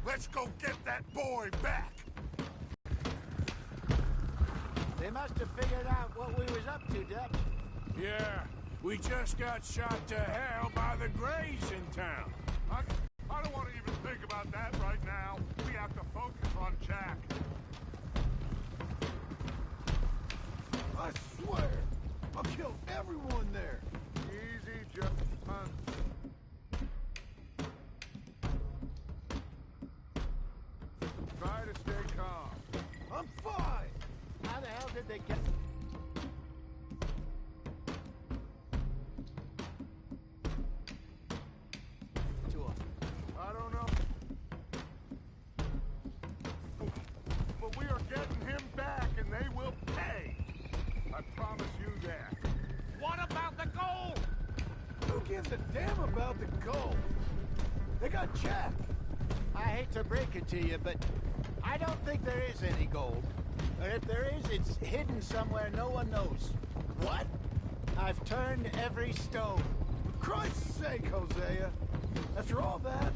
Let's go get that boy back! They must have figured out what we was up to, Dutch. Yeah, we just got shot to hell by the Greys in town. I don't want to even think about that right now. We have to focus on Jack. I swear, I'll kill everyone there. Easy, John. Try to stay calm. I'm fine. How the hell did they get... to him? I don't know. But we are getting him back, and they will pay. I promise you that. What about the gold? Who gives a damn about the gold? They got Jack. I hate to break it to you, but I don't think there is any gold. Or if there is, it's hidden somewhere no one knows. What? I've turned every stone. For Christ's sake, Hosea. After all that,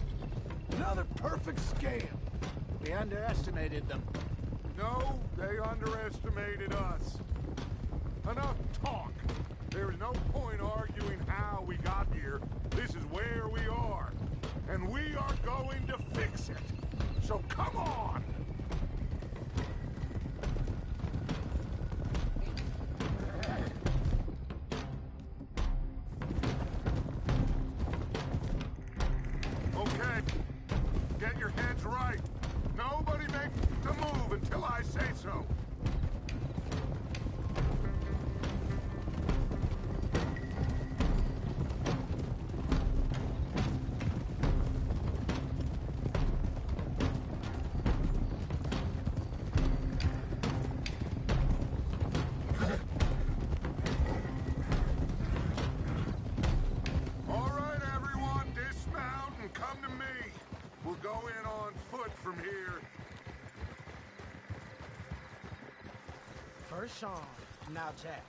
another perfect scam. We underestimated them. No, they underestimated us. Enough talk. There is no point arguing how we got here. This is where we are. And we are going to fix it. So come on! Okay. Get your heads right. Nobody make a move until I say so. First Sean, now Jack.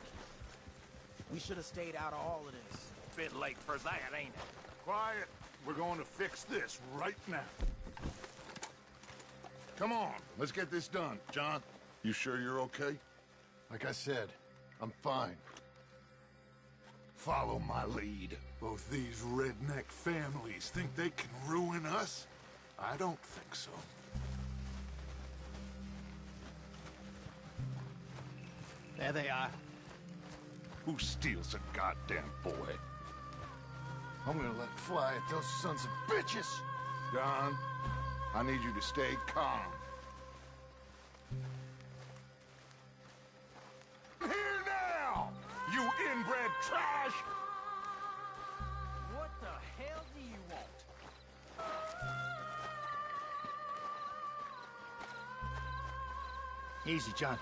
We should have stayed out of all of this. Bit late for that, ain't it? Quiet. We're going to fix this right now. Come on, let's get this done. John, you sure you're okay? Like I said, I'm fine. Follow my lead. Both these redneck families think they can ruin us? I don't think so. There they are. Who steals a goddamn boy? I'm gonna let fly at those sons of bitches. Don, I need you to stay calm. Here now, you inbred trash! What the hell do you want? Easy, John.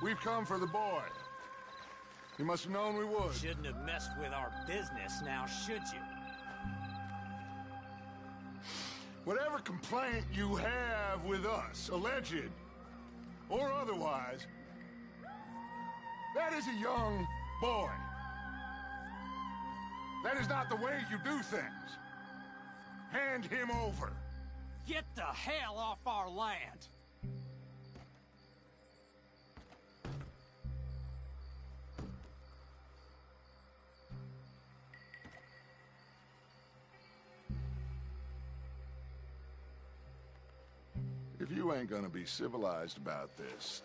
We've come for the boy. You must have known we would. Shouldn't have messed with our business now, should you? Whatever complaint you have with us, alleged or otherwise, that is a young boy. That is not the way you do things. Hand him over. Get the hell off our land! If you ain't gonna be civilized about this,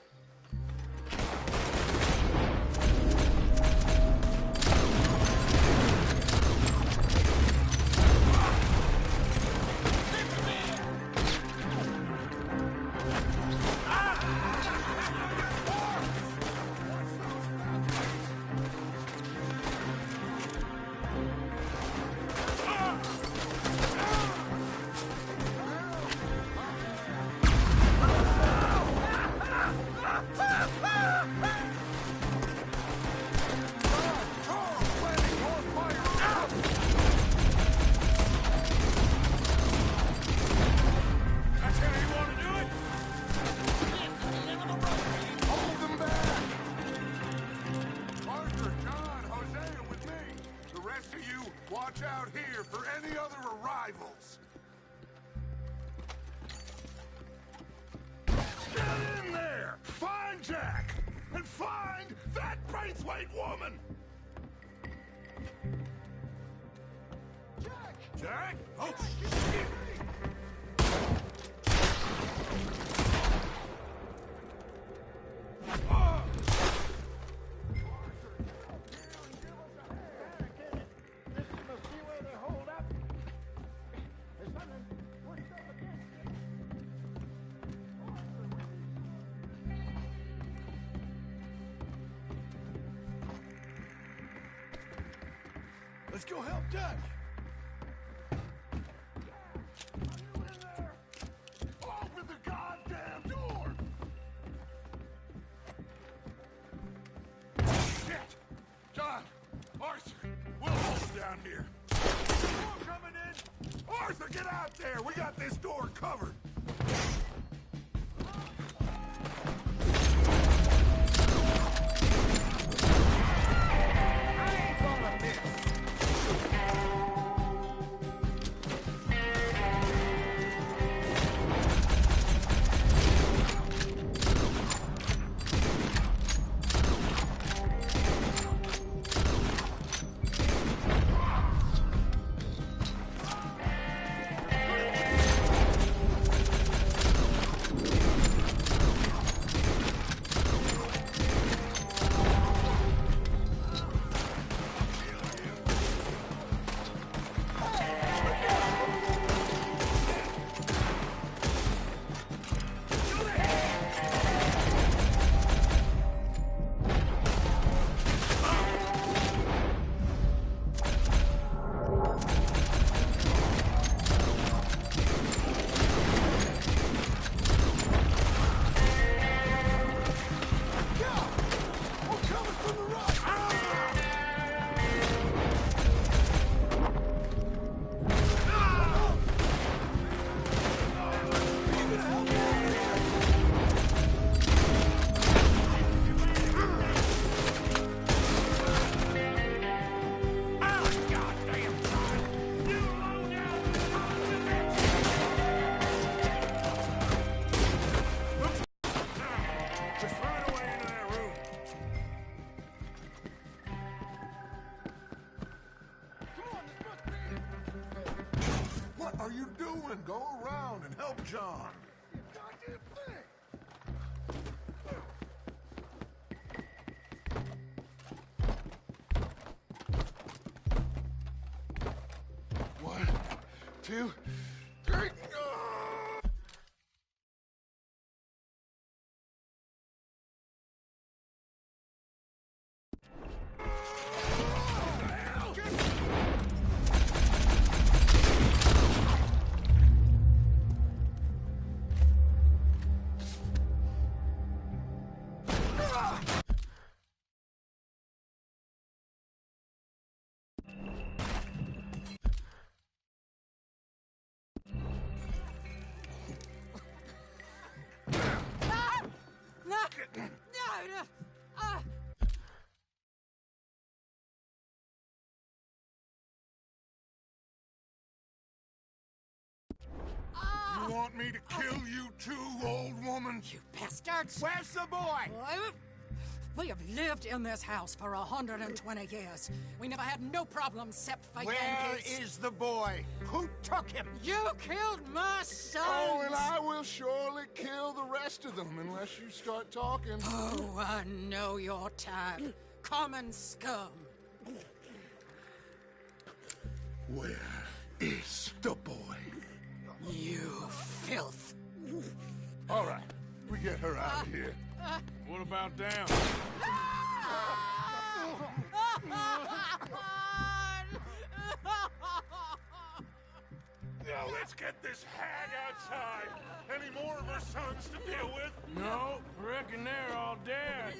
any other arrivals. Get in there! Find Jack! And find that Braithwaite woman! Jack! Jack? Oh, shit! Let's go help Dutch. Open the goddamn door! Shit! John! Arthur! We'll hold down here. More coming in! Arthur, get out there! We got this door covered! What are you doing? Go around and help John. You goddamn thing! 1, 2, 3. You want me to kill you too, old woman? You bastards! Where's the boy? We have lived in this house for 120 years. We never had no problems except for Where Yankees. is the boy? Who took him? You killed my son! Oh, and I will surely kill the rest of them unless you start talking. Oh, I know your type. Common scum. Where is the boy? You filth. All right, we get her out of here. What about down? Now let's get this hag outside. Any more of her sons to deal with? No, reckon they're all dead.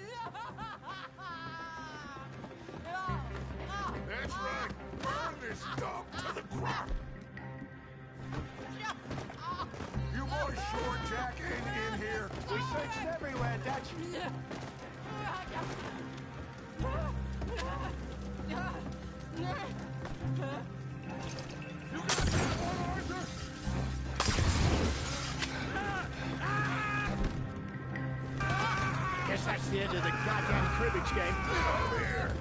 That's right. Burn this dog to the ground. You boys sure Jack ain't in here? We searched everywhere, Dutch. the end of the goddamn cribbage game. Over here!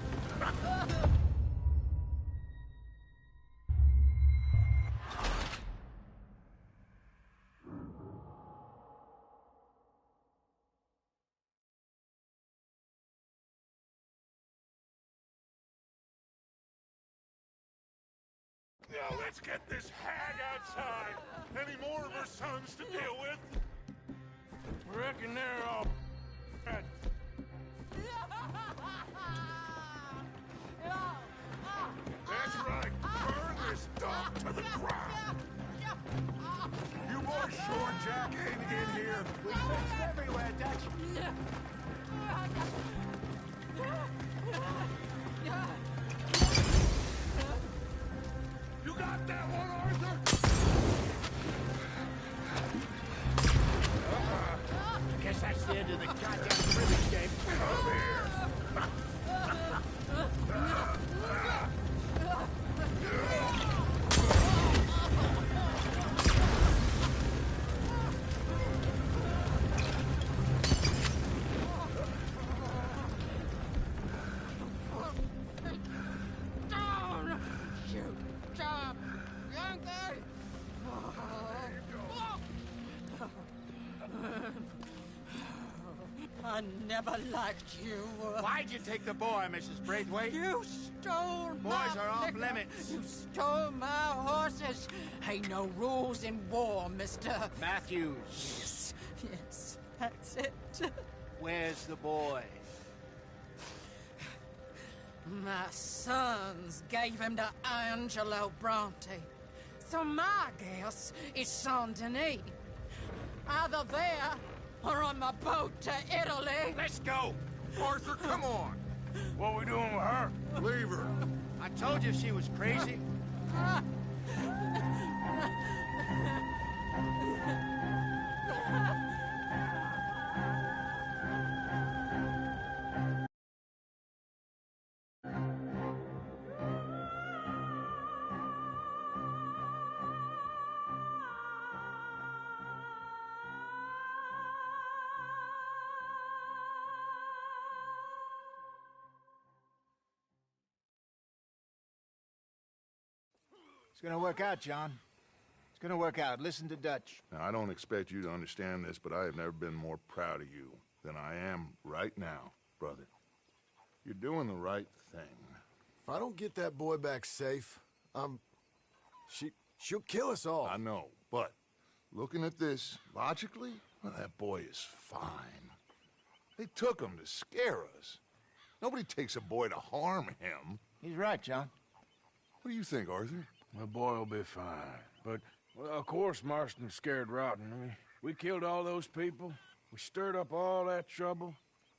Now let's get this hag outside. Any more of her sons to deal with? Reckon they're all dead. That's right. Burn this dump to the ground. You boys sure Jack ain't in here? We searched everywhere, Dutch. You got that one, Arthur? I guess that's the end of the goddamn cribbage game. Over here. Down! Shoot! Jump! Yankee! I never liked you. Why'd you take the boy, Mrs. Braithwaite? You stole my Boys are off liquor. limits. You stole my horses. Ain't no rules in war, mister. Matthews, Yes, yes, that's it. where's the boy? My sons gave him to Angelo Bronte. So my guess is Saint-Denis. Either there or on the boat to Italy. Let's go! Arthur, come on. What we doing with her? Leave her. I told you she was crazy. It's gonna work out, John. It's gonna work out. Listen to Dutch. Now, I don't expect you to understand this, but I have never been more proud of you than I am right now, brother. You're doing the right thing. If I don't get that boy back safe, she'll kill us all. I know, but looking at this logically, well, that boy is fine. They took him to scare us. Nobody takes a boy to harm him. He's right, John. What do you think, Arthur? The boy will be fine. But, well, of course Marston's scared rotten. I mean, we killed all those people. We stirred up all that trouble.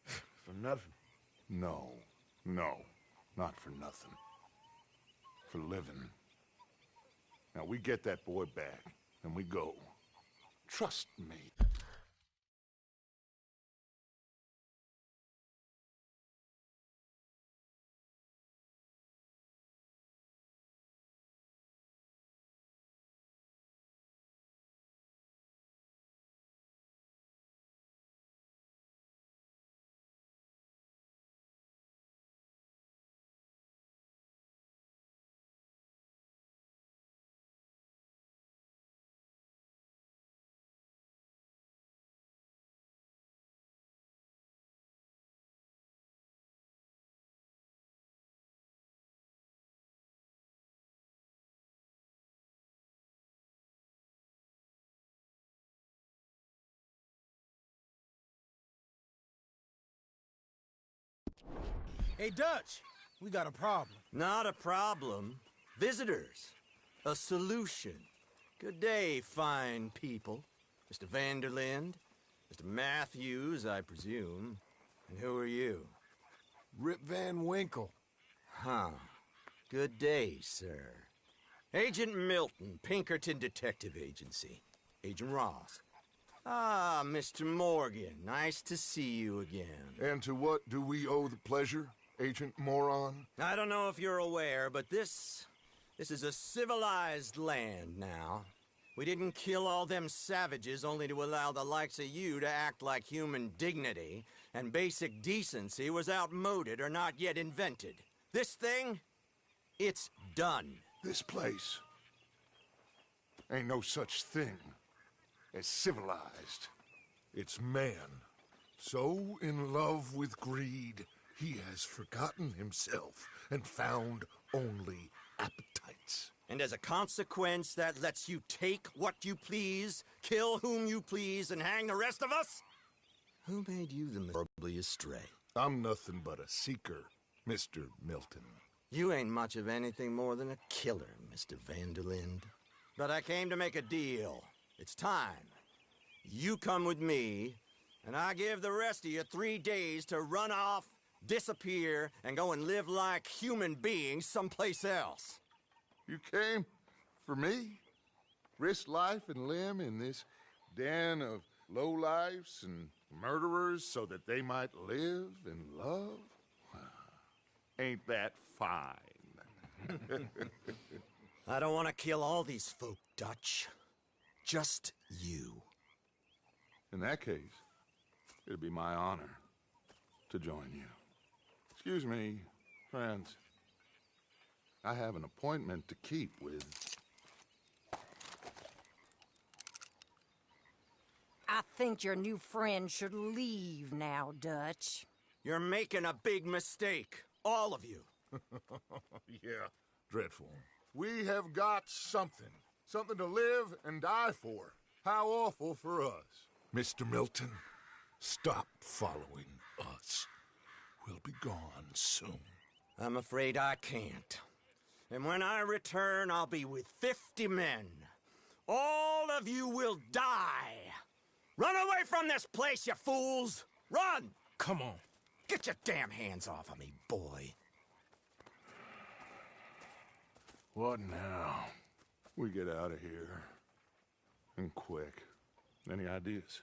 For nothing. No, not for nothing. For living. Now, we get that boy back, and we go. Trust me. Hey, Dutch, we got a problem. Not a problem. Visitors. A solution. Good day, fine people. Mr. Vanderlind, Mr. Matthews, I presume. And who are you? Rip Van Winkle. Huh. Good day, sir. Agent Milton, Pinkerton Detective Agency. Agent Ross. Ah, Mr. Morgan, nice to see you again. And to what do we owe the pleasure, Agent Moron? I don't know if you're aware, but this is a civilized land now. We didn't kill all them savages only to allow the likes of you to act like human dignity. and basic decency was outmoded or not yet invented. This thing, it's done. This place ain't no such thing as civilized. It's man, so in love with greed, he has forgotten himself and found only appetites. And as a consequence, that lets you take what you please, kill whom you please, and hang the rest of us? Who made you the miserably astray? I'm nothing but a seeker, Mr. Milton. You ain't much of anything more than a killer, Mr. Van der Linde. But I came to make a deal. It's time. You come with me, and I give the rest of you 3 days to run off, disappear, and go and live like human beings someplace else. You came for me? Risk life and limb in this den of lowlifes and murderers so that they might live and love? Ain't that fine? I don't want to kill all these folk, Dutch. Just you. In that case, it'd be my honor to join you. Excuse me, friends. I have an appointment to keep with... I think your new friend should leave now, Dutch. You're making a big mistake. All of you. Yeah, dreadful. We have got something. Something to live and die for. How awful for us. Mr. Milton, stop following us. We'll be gone soon. I'm afraid I can't. And when I return, I'll be with 50 men. All of you will die. Run away from this place, you fools! Run! Come on. Get your damn hands off of me, boy. What now? We get out of here. And quick. Any ideas?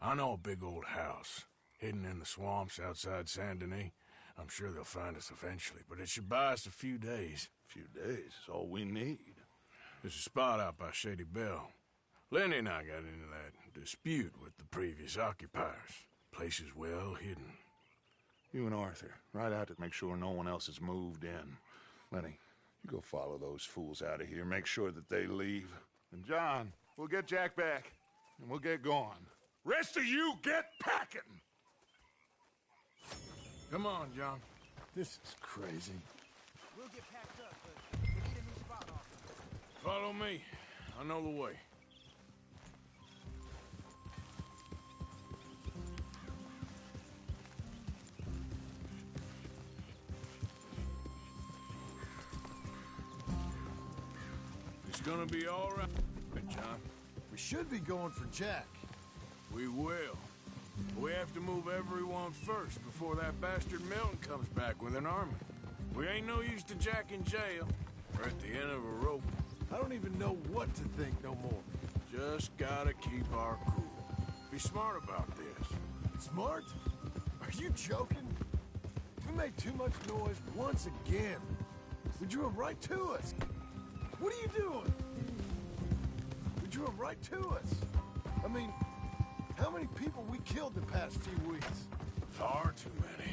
I know a big old house, hidden in the swamps outside Saint Denis. I'm sure they'll find us eventually, but it should buy us a few days. A few days is all we need. There's a spot out by Shady Bell. Lenny and I got into that dispute with the previous occupiers. Place is well hidden. You and Arthur, ride out to make sure no one else has moved in. Lenny, you go follow those fools out of here. Make sure that they leave. And John, we'll get Jack back, and we'll get going. Rest of you, get packing! Come on, John. This is crazy. We'll get packed up, but we need a new spot off. Follow me. I know the way. It's gonna be all right, John. We should be going for Jack. We will. We have to move everyone first before that bastard Milton comes back with an army. We ain't no use to Jack in jail. We're at the end of a rope. I don't even know what to think no more. Just gotta keep our cool. Be smart about this. Smart? Are you joking? We made too much noise once again. We drew him right to us. What are you doing? We drew him right to us. I mean, how many people we killed the past few weeks? Far too many.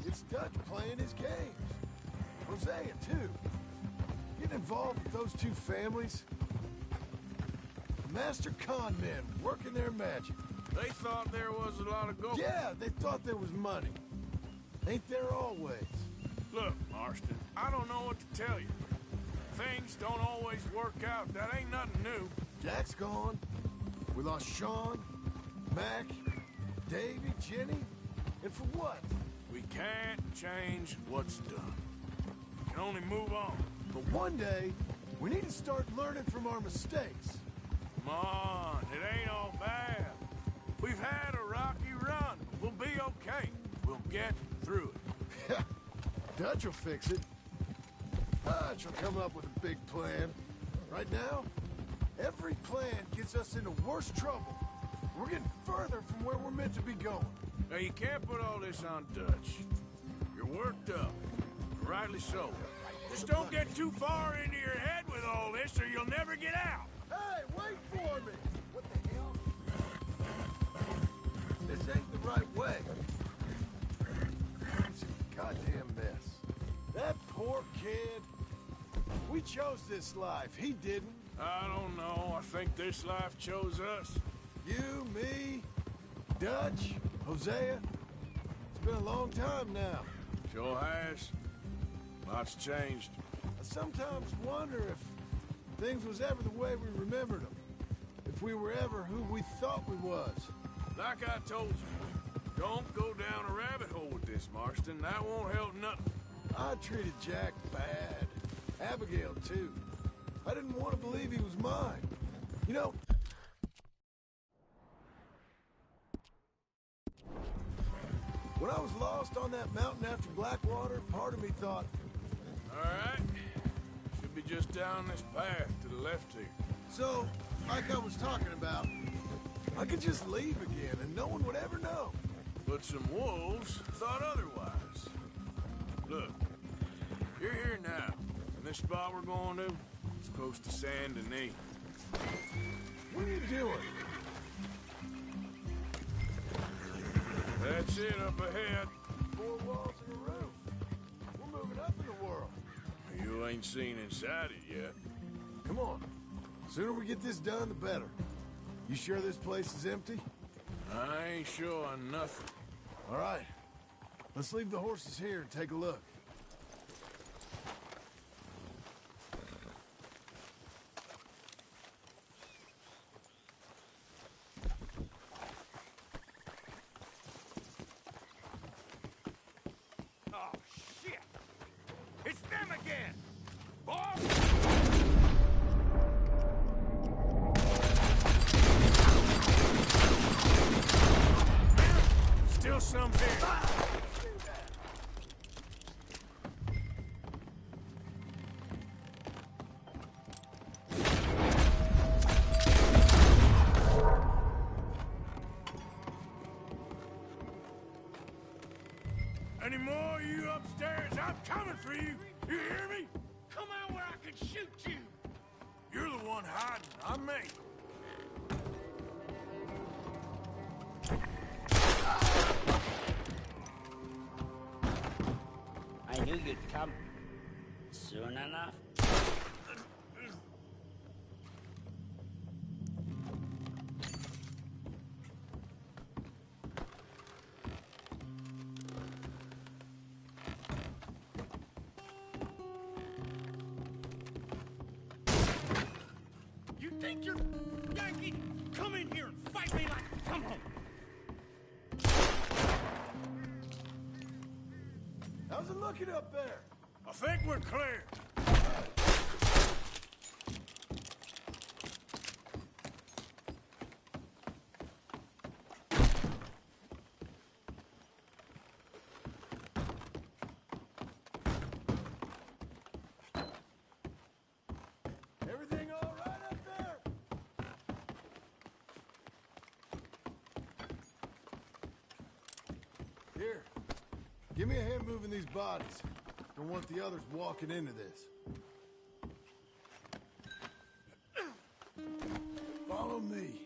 It's Dutch playing his games. Hosea, too. Getting involved with those two families. Master con men working their magic. They thought there was a lot of gold. Yeah, they thought there was money. Ain't there always? Look, Marston, I don't know what to tell you. Things don't always work out. That ain't nothing new. Jack's gone. We lost Sean, Mac, Davy, Jenny. And for what? We can't change what's done. We can only move on. But one day, we need to start learning from our mistakes. Come on, it ain't all bad. We've had a rocky run. We'll be okay. We'll get through it. Dutch will fix it. Dutch will come up with a big plan. Right now, every plan gets us into worse trouble. We're getting further from where we're meant to be going. Now, you can't put all this on Dutch. You're worked up. Rightly so. Just don't get too far into your head with all this, or you'll never get out. Hey, wait for me! What the hell? This ain't the right way. kid. We chose this life. He didn't. I don't know. I think this life chose us. You, me, Dutch, Hosea. It's been a long time now. Sure has. Lots changed. I sometimes wonder if things was ever the way we remembered them. If we were ever who we thought we was. Like I told you, don't go down a rabbit hole with this, Marston. That won't help nothing. I treated Jack bad. Abigail, too. I didn't want to believe he was mine. You know, when I was lost on that mountain after Blackwater, part of me thought, All right. Should be just down this path to the left here. so, like I was talking about, I could just leave again and no one would ever know. But some wolves thought otherwise. Look, you're here now, and this spot we're going to, it's close to Saint Denis. What are you doing? That's it up ahead. 4 walls and a roof. We're moving up in the world. You ain't seen inside it yet. Come on. The sooner we get this done, the better. You sure this place is empty? I ain't sure on nothing. All right. Let's leave the horses here and take a look. Oh, shit! It's them again! Boss! Still some here. Any more of you upstairs? I'm coming for you. You hear me? Come out where I can shoot you! You're the one hiding. I'm me. I knew you'd come. Soon enough. You think you're Yankee? Come in here and fight me like come on! How's it looking up there? I think we're clear. Everything all right up there? Here. Give me a hand moving these bodies. Don't want the others walking into this. Follow me.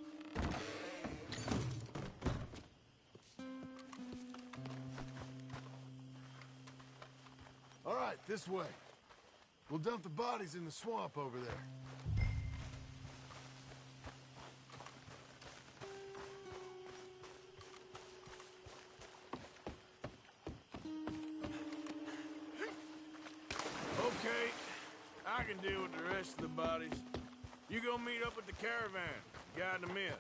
All right, this way. We'll dump the bodies in the swamp over there. Okay, I can deal with the rest of the bodies. You go meet up with the caravan. Guide them in.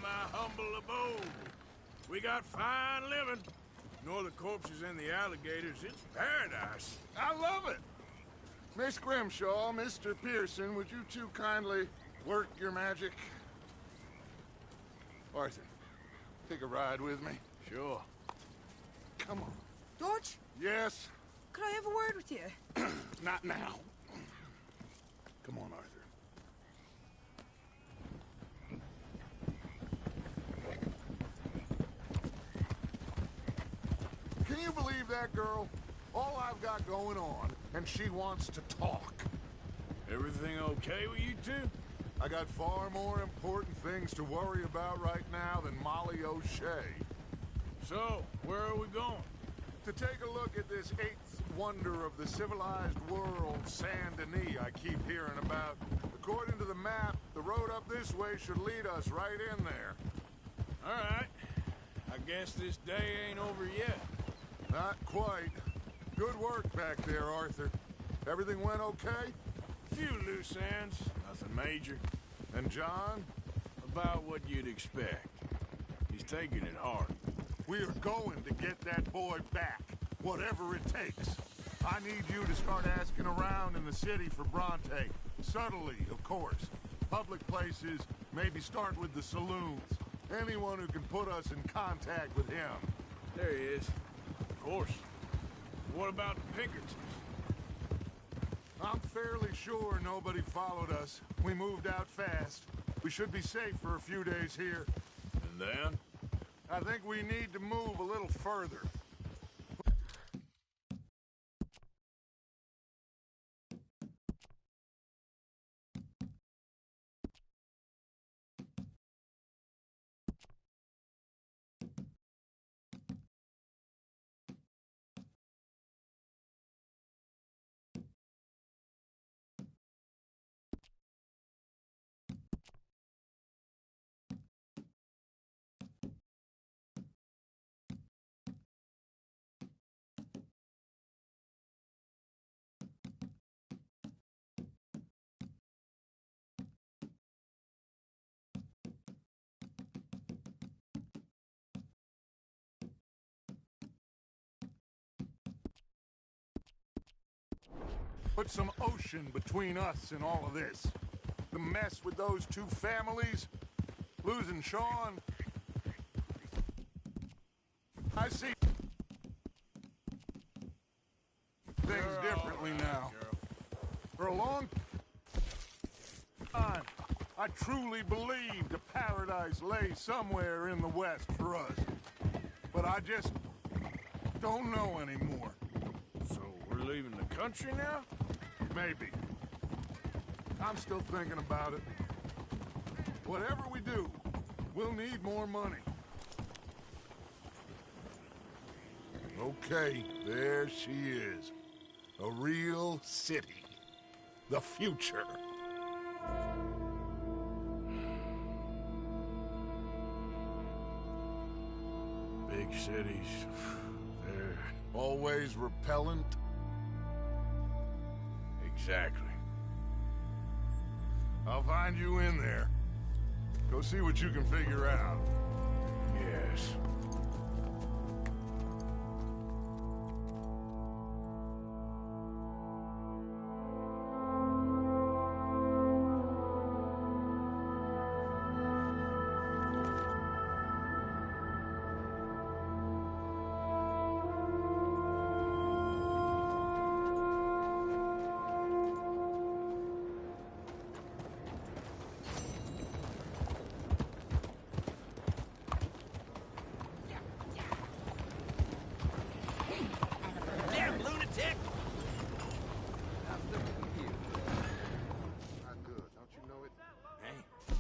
my humble abode. We got fine living. Nor the corpses and the alligators. It's paradise. I love it. Miss Grimshaw, Mr. Pearson, would you two kindly work your magic? Arthur, take a ride with me. Sure. Come on. George, Yes? could I have a word with you? Not now. Come on, Arthur. Can you believe that girl? All I've got going on, and she wants to talk. Everything okay with you two? I got far more important things to worry about right now than Molly O'Shea. So, where are we going? To take a look at this eighth wonder of the civilized world, Saint Denis, I keep hearing about. According to the map, the road up this way should lead us right in there. All right. I guess this day ain't over yet. Not quite. Good work back there, Arthur. Everything went okay? Few loose ends, nothing major. And John? About what you'd expect. He's taking it hard. We are going to get that boy back, whatever it takes. I need you to start asking around in the city for Bronte. Subtly, of course. Public places, maybe start with the saloons. Anyone who can put us in contact with him. There he is. Of course. What about the Pinkertons? I'm fairly sure nobody followed us. We moved out fast. We should be safe for a few days here. And then? I think we need to move a little further. Put some ocean between us and all of this. The mess with those two families, losing Sean. I see things differently now. For a long time, I truly believed a paradise lay somewhere in the West for us. But I just don't know anymore. So we're leaving the country now? Maybe. I'm still thinking about it. Whatever we do, we'll need more money. Okay, there she is. A real city. The future. Big cities. They're... Always repellent. Exactly. I'll find you in there. Go see what you can figure out. Yes.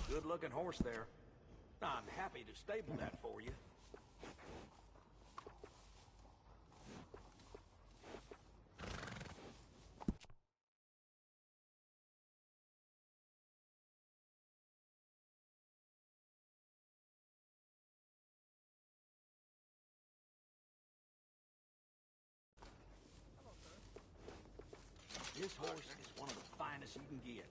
Good-looking horse there. I'm happy to stable that for you. This horse is one of the finest you can get.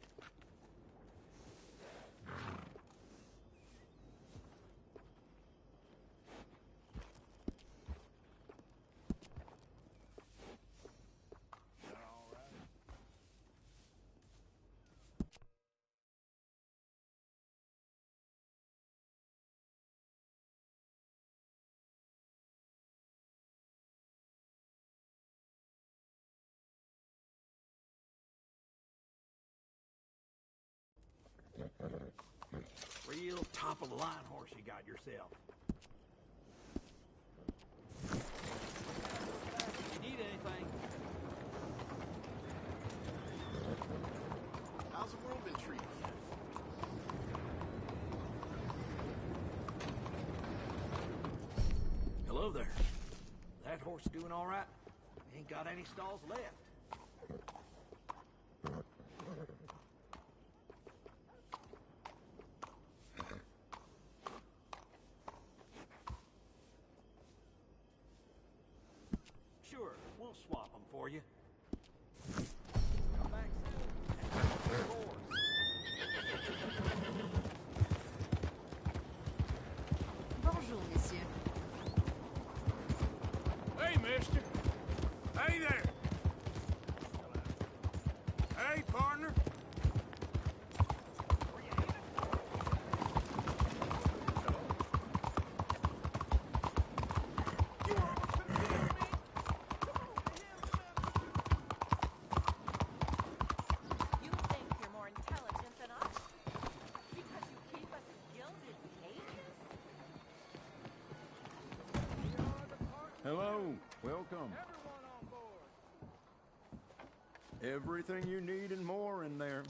real top-of-the-line horse you got yourself. If you need anything... How's the world been treating you? Hello there. That horse doing all right? Ain't got any stalls left. Sure, we'll swap them for you. Come back soon. Bonjour, messieurs. Hey, mister. Hey there. Hey, partner. You think you're more intelligent than us? Because you keep us in gilded cages? Hello, welcome. Everything you need and more in there.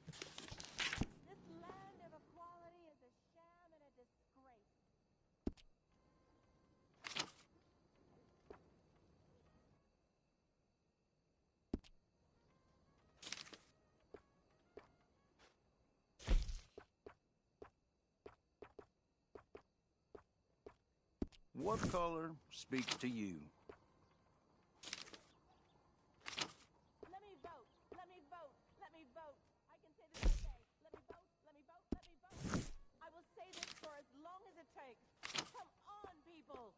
This land of equality is a sham and a disgrace. What color speaks to you? Let me vote. Let me vote. Let me vote. I can say this all day. Let me vote. Let me vote. Let me vote. I will say this for as long as it takes. Come on, people.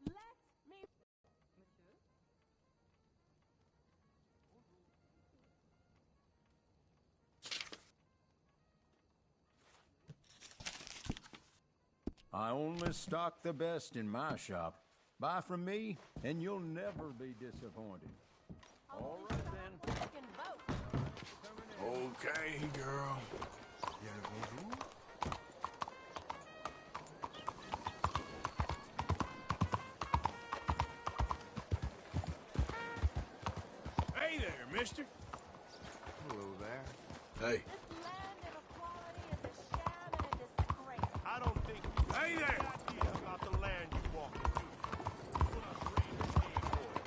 Let me... Monsieur? I only stock the best in my shop. Buy from me, and you'll never be disappointed. All right, then. Okay, girl. Hey there, mister. Hello there. Hey. This land of equality is a sham and a disgrace. I don't think you have Hey any there. idea about the land you walk into. What a great day for it.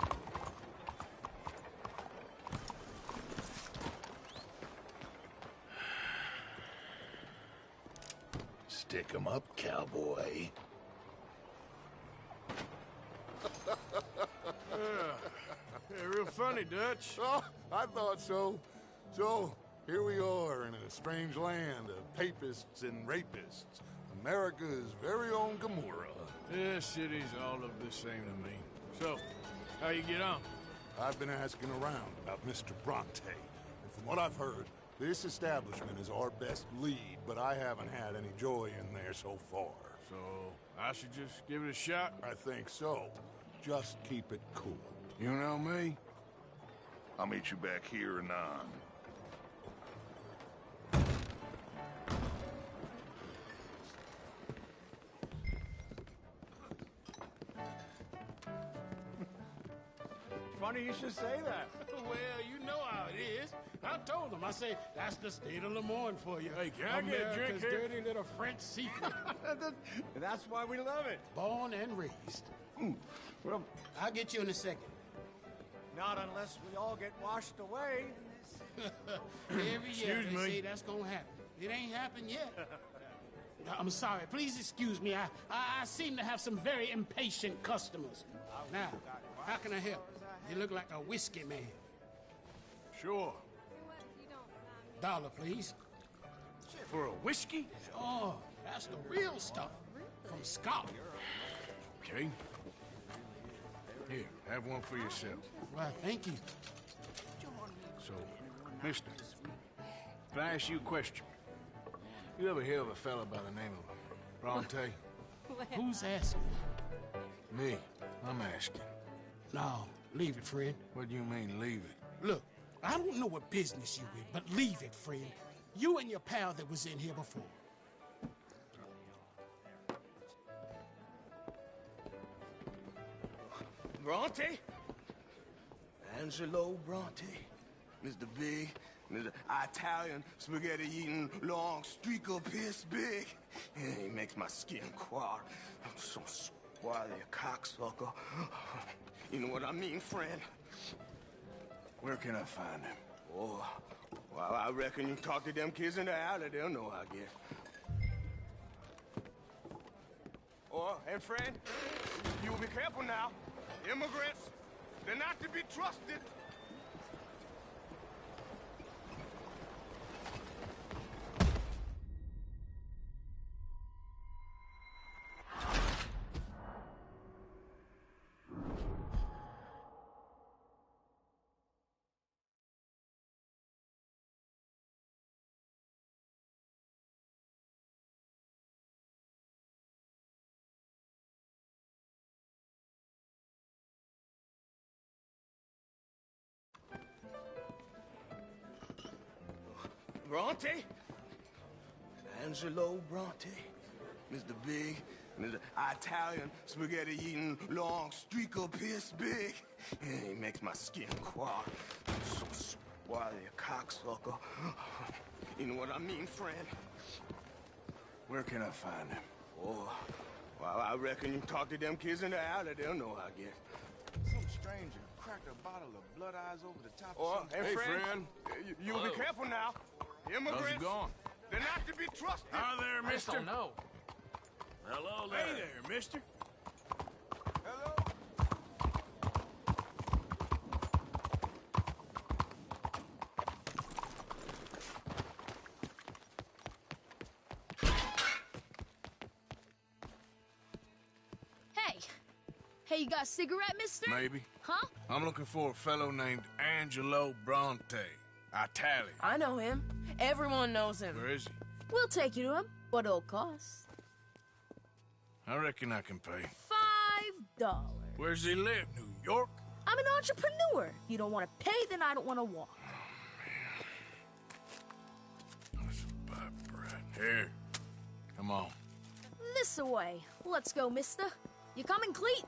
Stick 'em up, cowboy. Yeah, real funny, Dutch. Oh, I thought so. So, here we are in a strange land of papists and rapists. America's very own Gomorrah. This city's all look the same to me. So, how you get on? I've been asking around about Mr. Bronte, and from what I've heard, this establishment is our best lead, but I haven't had any joy in there so far. So, I should just give it a shot? I think so. Just keep it cool. You know me? I'll meet you back here anon. Funny you should say that. Well, you know how it is. I told him. I said, that's the state of Lemoyne for you. Hey, can I get a drink America's here? dirty little French secret. That's why we love it. Born and raised. Well, I'll get you in a second. not unless we all get washed away. Every year Excuse they me. say that's gonna happen. It ain't happened yet. I'm sorry. Please excuse me. I seem to have some very impatient customers. Now, how can I help? You look like a whiskey man. Sure. $1, please. For a whiskey? Oh, that's the real stuff. From Scotland. Okay. Here, have one for yourself. Well, thank you. So, mister, can I ask you a question? You ever hear of a fella by the name of Bronte? Who's asking? Me. I'm asking. No, leave it, friend. What do you mean, leave it? Look, I don't know what business you in, but leave it, friend. You and your pal that was in here before. Bronte? Angelo Bronte. Mr. Big, Mr. Italian, spaghetti-eating, long streak of piss big. He makes my skin crawl. I'm so squally a cocksucker. You know what I mean, friend? Where can I find him? Oh, well, I reckon you talk to them kids in the alley, they'll know, I guess. Oh, and friend, you will be careful now. Immigrants, they're not to be trusted. Bronte? Angelo Bronte. Mr. Big, Mr. Italian, spaghetti-eating, long streak of piss big. He makes my skin crawl. I'm so squally a cocksucker. You know what I mean, friend? Where can I find him? Oh, well, I reckon you talk to them kids in the alley, they'll know, I guess. Some stranger cracked a bottle of blood eyes over the top Oh, of and Hey, friend, friend. You'll be careful now. Immigrants, How's it going? they're not to be trusted. Hi there, I just mister. don't know. Hello there. Hey there, mister. Hello? Hey, you got a cigarette, mister? Maybe. Huh? I'm looking for a fellow named Angelo Bronte. Italian. I know him. Everyone knows him. Where is he? We'll take you to him. What it'll cost? I reckon I can pay. $5. Where's he live? New York? I'm an entrepreneur. If you don't want to pay, then I don't want to walk. That's a bad bread. Here. Come on. This away. Let's go, mister. You coming, Cleet?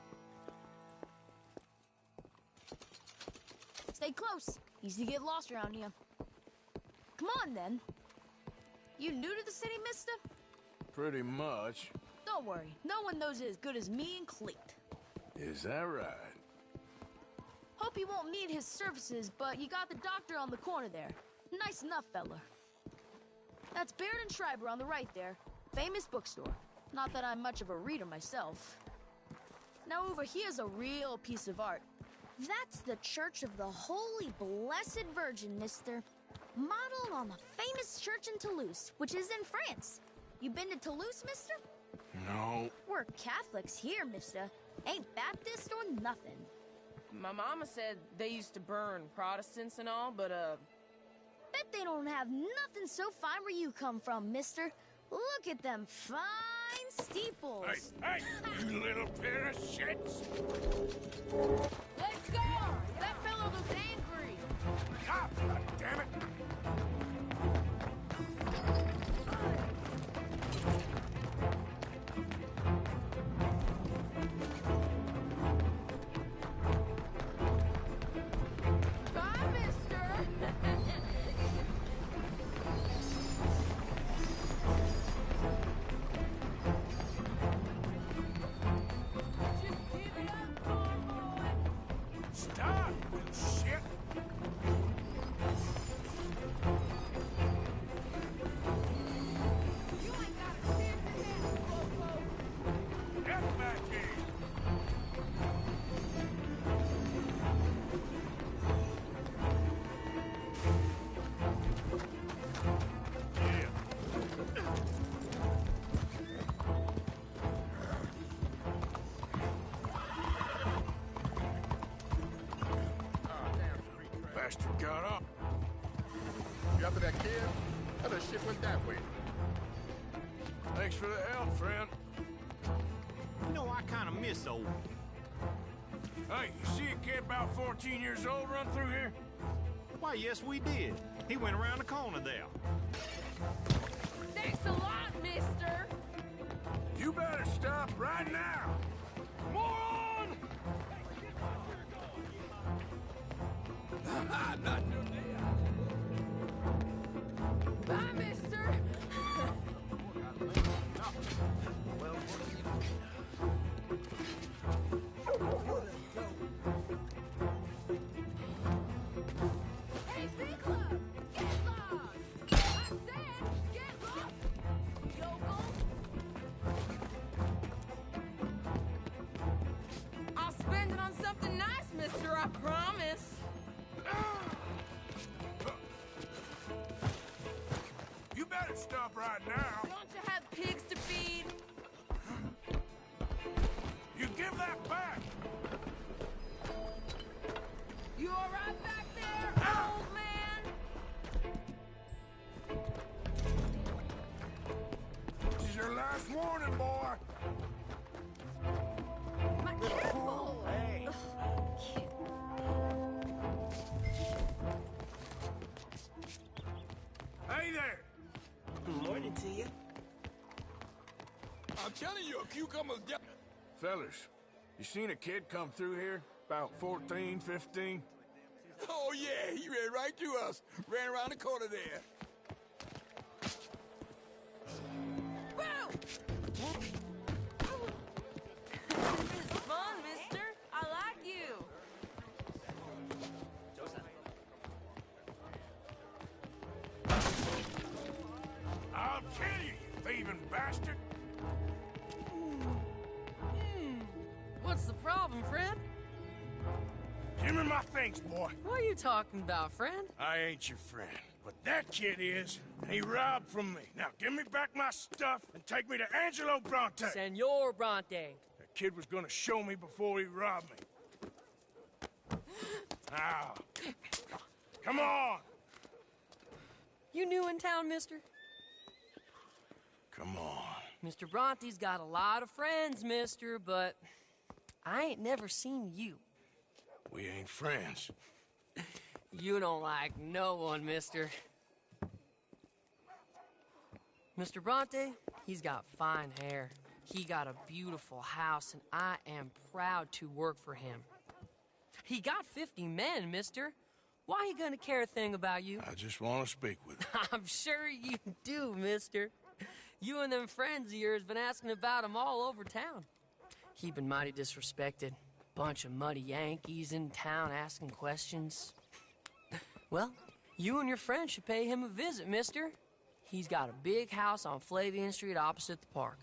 Stay close. Easy to get lost around here. Come on, then. You new to the city, mister? Pretty much. Don't worry. No one knows it as good as me and Cleet. Is that right? Hope you won't need his services, but you got the doctor on the corner there. Nice enough, fella. That's Baird and Schreiber on the right there. Famous bookstore. Not that I'm much of a reader myself. Now over here's a real piece of art. That's the Church of the Holy Blessed Virgin, mister. Modeled on the famous church in Toulouse, which is in France. You been to Toulouse, mister? No. We're Catholics here, mister. Ain't Baptist or nothing. My mama said they used to burn Protestants and all, but, Bet they don't have nothing so fine where you come from, mister. Look at them fine steeples. Hey, you little pair of shits! Let's go! That fellow looks angry. Ah, God damn it! Bye, mister! Stop, you shit! Get back here! Bastard got up. You after that kid? How the shit went that way? Thanks for the help, friend. You know, I kind of miss old. Hey, you see a kid about 14 years old run through here? Why, yes, we did. He went around the corner there. Thanks a lot, mister. You better stop right now. Moron! Not your day. Bye, mister. Hey, Ziegler! Get lost! I said, get lost! Yokel! I'll spend it on something nice, mister, I promise. You better stop right now. Don't you have pigs to feed? You give that back. You all right back there, old man? This is your last warning, boy. Careful! Hey. Hey there. Good morning to you. I'm telling you, a cucumber's down. Fellas, you seen a kid come through here? About 14, 15? Oh, yeah, he ran right to us. Ran around the corner there. This is fun, mister. I like you. I'll kill you, you thieving bastard! What's the problem, friend? Give me my things, boy. What are you talking about, friend? I ain't your friend, but that kid is, and he robbed from me. Now give me back my stuff and take me to Angelo Bronte. Senor Bronte. That kid was gonna show me before he robbed me. Now, come on! You new in town, mister? Come on. Mr. Bronte's got a lot of friends, mister, but I ain't never seen you. We ain't friends. You don't like no one, mister. Mr. Bronte, he's got fine hair. He got a beautiful house, and I am proud to work for him. He got 50 men, mister. Why he gonna care a thing about you? I just want to speak with him. I'm sure you do, mister. You and them friends of yours been asking about him all over town. He been mighty disrespected. Bunch of muddy Yankees in town asking questions. Well, you and your friend should pay him a visit, mister. He's got a big house on Flavian Street opposite the park.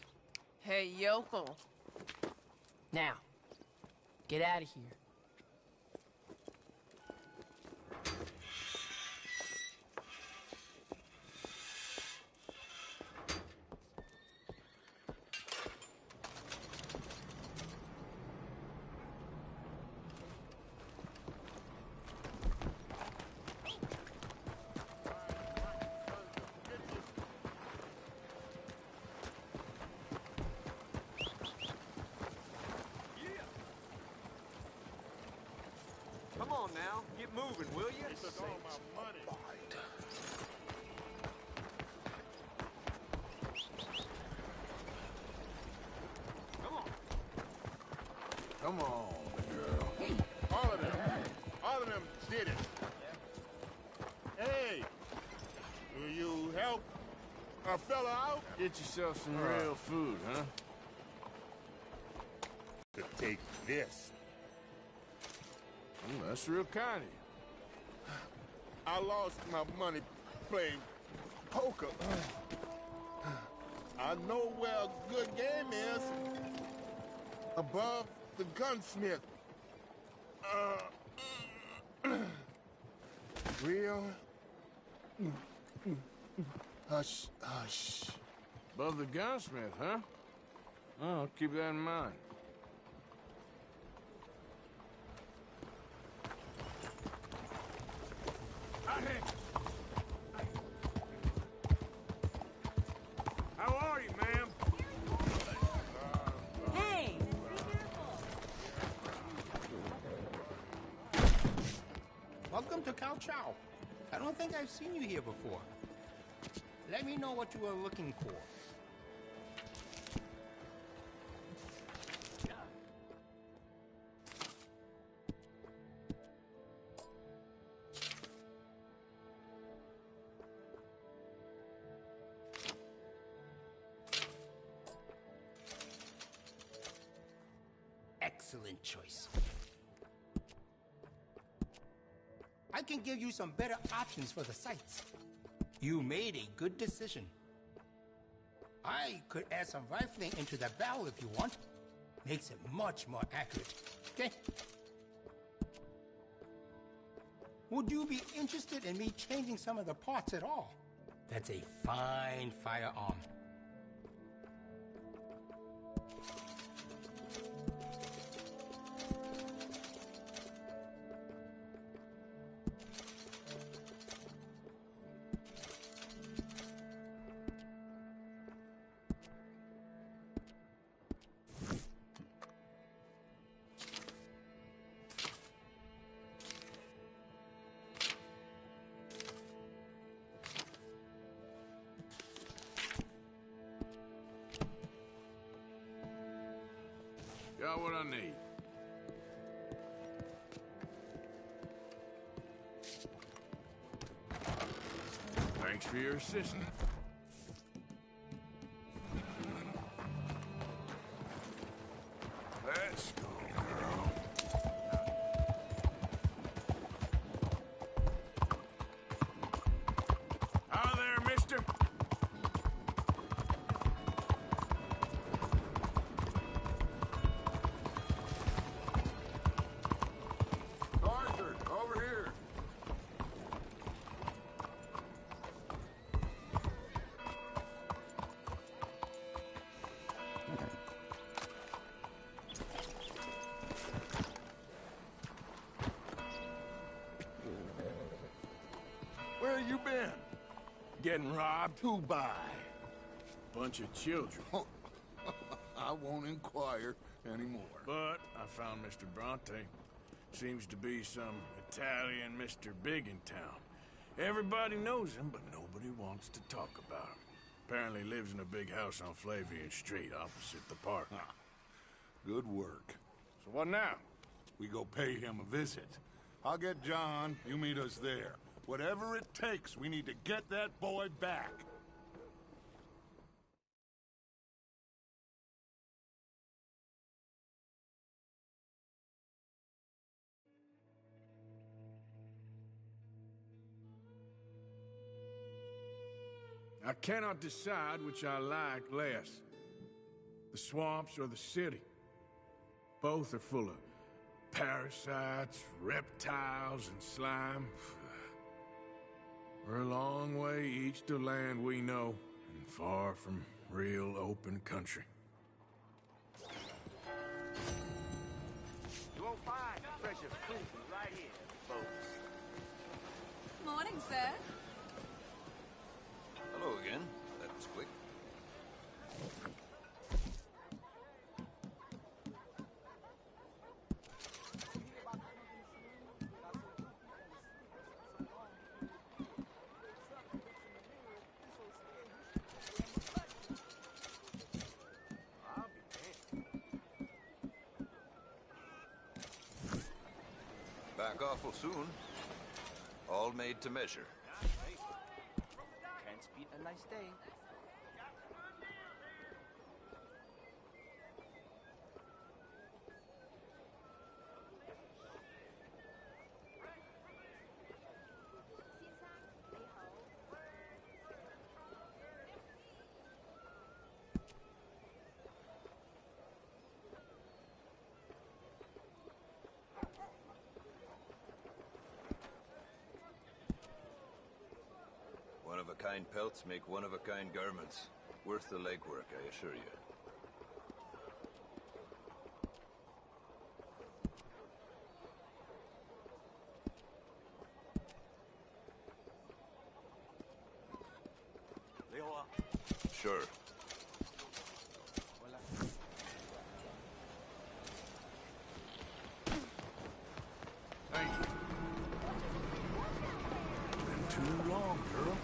Hey, yokel. Now, get out of here. Come on now, get moving, will you? He took all my money. Come on. Come on, girl. All of them did it. Hey, will you help a fella out? Get yourself some real food, huh? To take this. That's real kind of you. I lost my money playing poker. I know where a good game is. Above the gunsmith. Real. Hush, hush. Above the gunsmith, huh? Oh, I'll keep that in mind. How are you, ma'am? Hey! Welcome to Cao Chow. I don't think I've seen you here before. Let me know what you are looking for. Excellent choice. I can give you some better options for the sights. You made a good decision. I could add some rifling into the barrel if you want. Makes it much more accurate. Okay? Would you be interested in me changing some of the parts at all? That's a fine firearm. Got what I need. Thanks for your assistance. Let's go, girl. Hi there, mister. Arthur, over here. Where you been? Getting robbed? Who by? Bunch of children. I won't inquire anymore. But I found Mr. Bronte. Seems to be some Italian Mr. Big in town. Everybody knows him, but nobody wants to talk about him. Apparently lives in a big house on Flavian Street, opposite the park. Good work. So what now? We go pay him a visit. I'll get John, you meet us there. Whatever it takes, we need to get that boy back. I cannot decide which I like less. The swamps or the city. Both are full of parasites, reptiles, and slime. We're a long way east to land we know, and far from real open country. You won't find fresher food right here, folks. Morning, sir. Hello again. That was quick. Back awful soon. All made to measure. Can't beat a nice day. One-of-a-kind pelts make one-of-a-kind garments. Worth the legwork, I assure you. Sure. Thank you. too long, girl.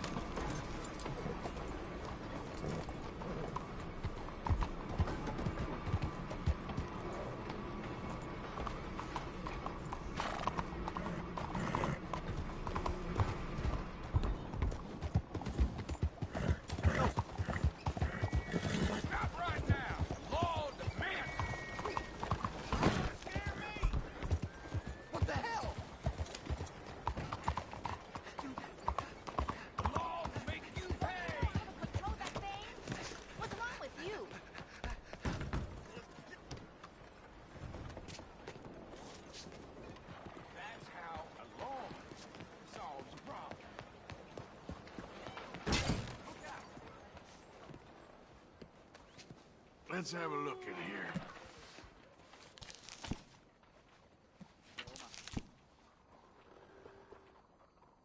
Let's have a look in here.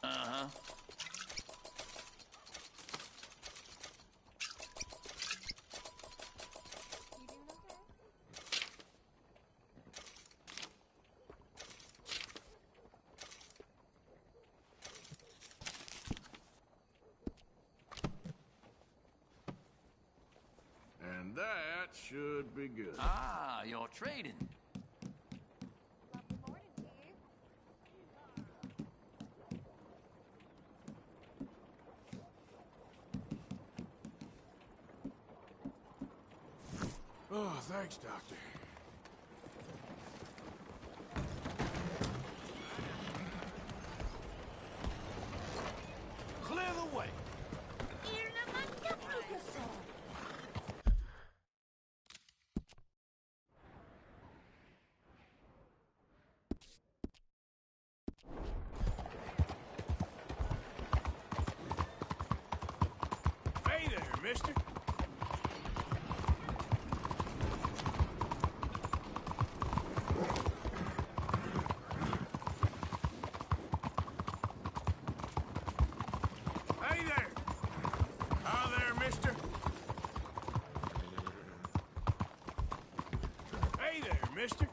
Uh-huh. And that should be good. Ah, you're trading. Oh, thanks, Doctor. Clear the way. Hey there, mister. Hey there. Hi there, mister. Hey there, mister.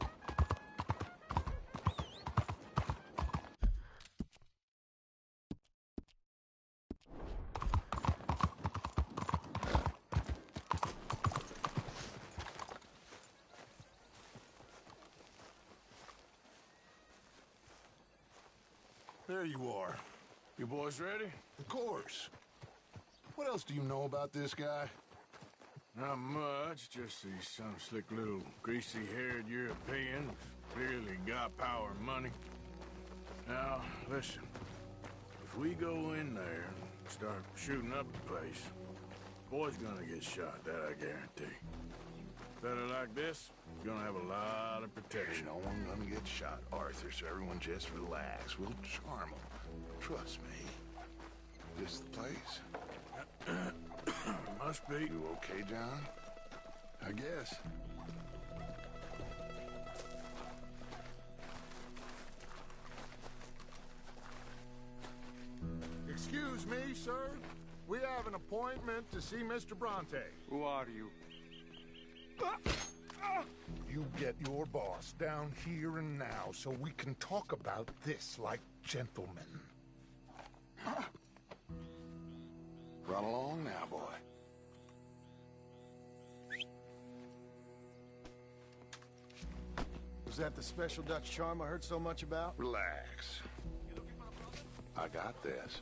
There you are. You boys ready? Of course. What else do you know about this guy? Not much, just he's some slick little greasy-haired European who's clearly got power and money. Now, listen. If we go in there and start shooting up the place, boy's gonna get shot, that I guarantee. Fella like this is gonna have a lot of protection. No one gonna get shot, Arthur, so everyone just relax. We'll charm them. Trust me. This the place? Must be. You okay, John? I guess. Excuse me, sir. We have an appointment to see Mr. Bronte. Who are you? You get your boss down here and now so we can talk about this like gentlemen. Run along now, boy. Was that the special Dutch charm I heard so much about? Relax. I got this.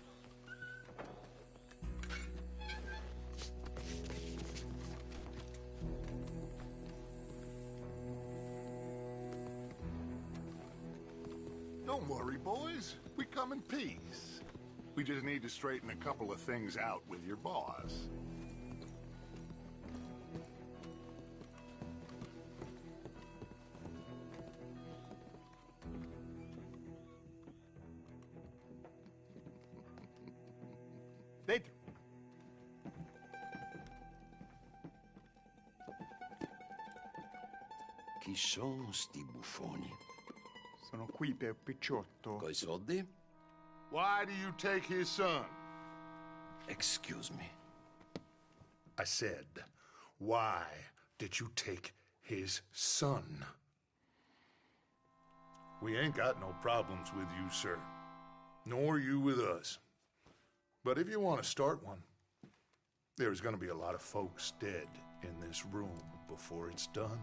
Don't worry, boys. We come in peace. We just need to straighten a couple of things out with your boss. Dentro. Chi sono sti buffoni? Sono qui per Picciotto. Coi soldi? Why do you take his son? Excuse me. I said, why did you take his son? We ain't got no problems with you, sir. Nor you with us. But if you want to start one, there's going to be a lot of folks dead in this room before it's done.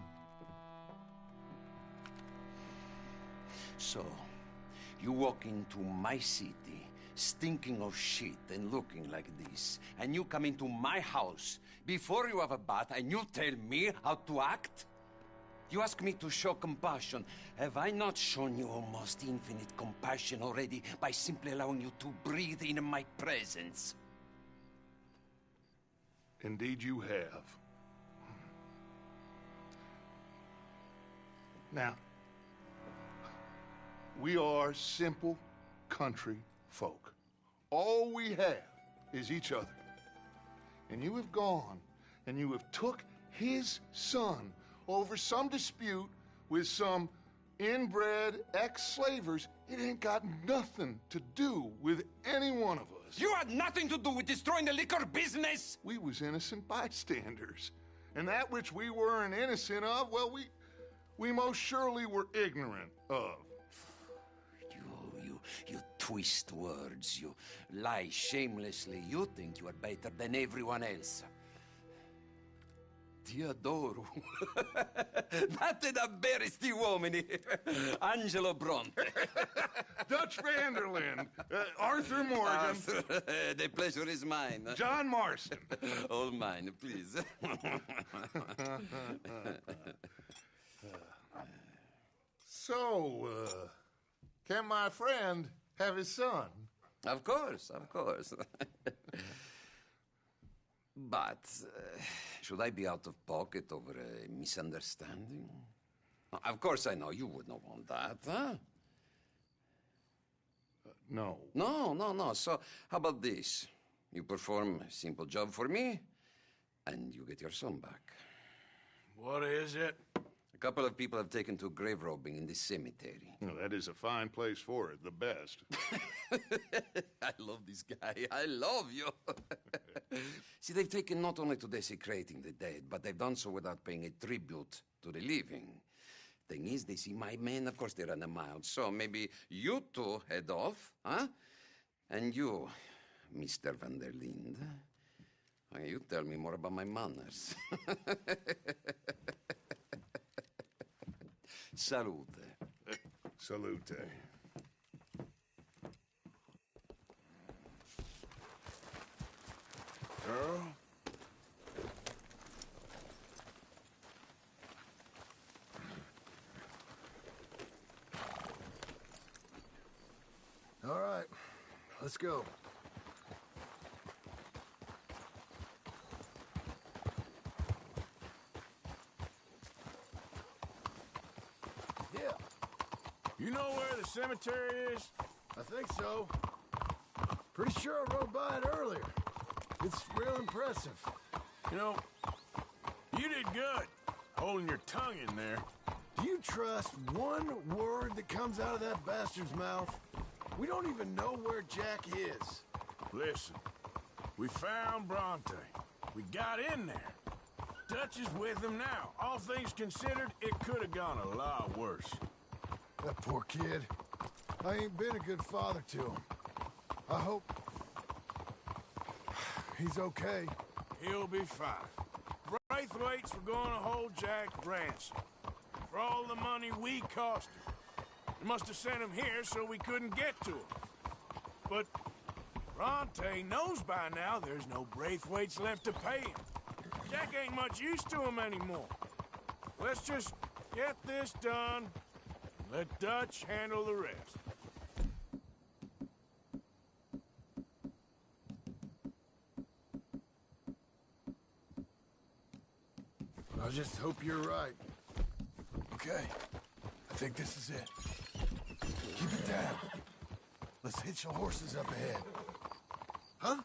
So, you walk into my city, stinking of shit and looking like this, and you come into my house before you have a bath and you tell me how to act? You ask me to show compassion. Have I not shown you almost infinite compassion already by simply allowing you to breathe in my presence? Indeed you have. Now, we are simple country folk. All we have is each other. And you have gone and you have took his son over some dispute with some inbred ex-slavers. It ain't got nothing to do with any one of us. You had nothing to do with destroying the liquor business! We was innocent bystanders. And that which we weren't innocent of, well, we most surely were ignorant of. You twist words, you lie shamelessly. You think you are better than everyone else. Ti adoro. Date da bere sti uomini. Angelo Bronte. Dutch Vanderlyn. Arthur Morgan. Arthur, the pleasure is mine. John Marston. All mine, please. So, can my friend have his son? Of course, of course. But, should I be out of pocket over a misunderstanding? Of course I know you would not want that, huh? No. No. So, how about this? You perform a simple job for me, and you get your son back. What is it? A couple of people have taken to grave robbing in this cemetery. Well, that is a fine place for it, the best. I love this guy. I love you. See, they've taken not only to desecrating the dead, but they've done so without paying a tribute to the living. Thing is, they see my men, of course they run them out. So maybe you two head off, huh? And you, Mr. Van der Linde, you tell me more about my manners. Salute. Salute. Girl? All right, let's go. Yeah. You know where the cemetery is? I think so. Pretty sure I rode by it earlier. It's real impressive. You know, you did good, holding your tongue in there. Do you trust one word that comes out of that bastard's mouth? We don't even know where Jack is. Listen, we found Bronte. We got in there. Dutch is with him now. All things considered, it could have gone a lot worse. That poor kid. I ain't been a good father to him. I hope he's okay. He'll be fine. Braithwaite's were going to hold Jack ransom for all the money we cost him. They must have sent him here so we couldn't get to him. But Bronte knows by now there's no Braithwaites left to pay him. Jack ain't much use to him anymore. Let's just get this done and let Dutch handle the rest. I just hope you're right. Okay, I think this is it. Keep it down. Let's hitch the horses up ahead. Huh?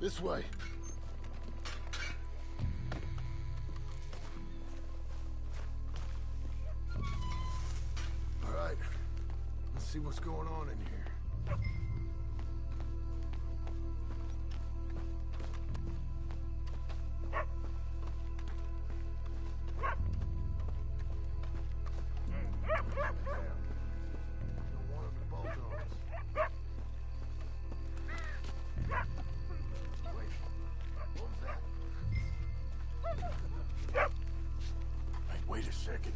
This way. see what's going on in here. Wait a second.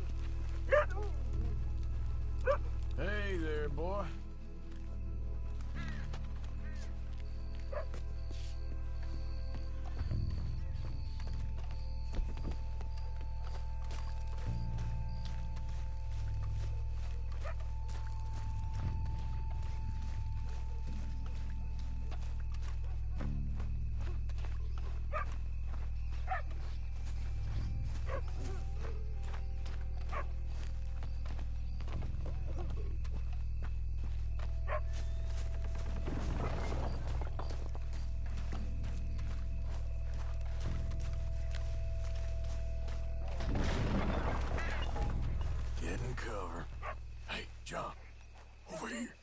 Hey there, boy. Cover. Hey, John, over here.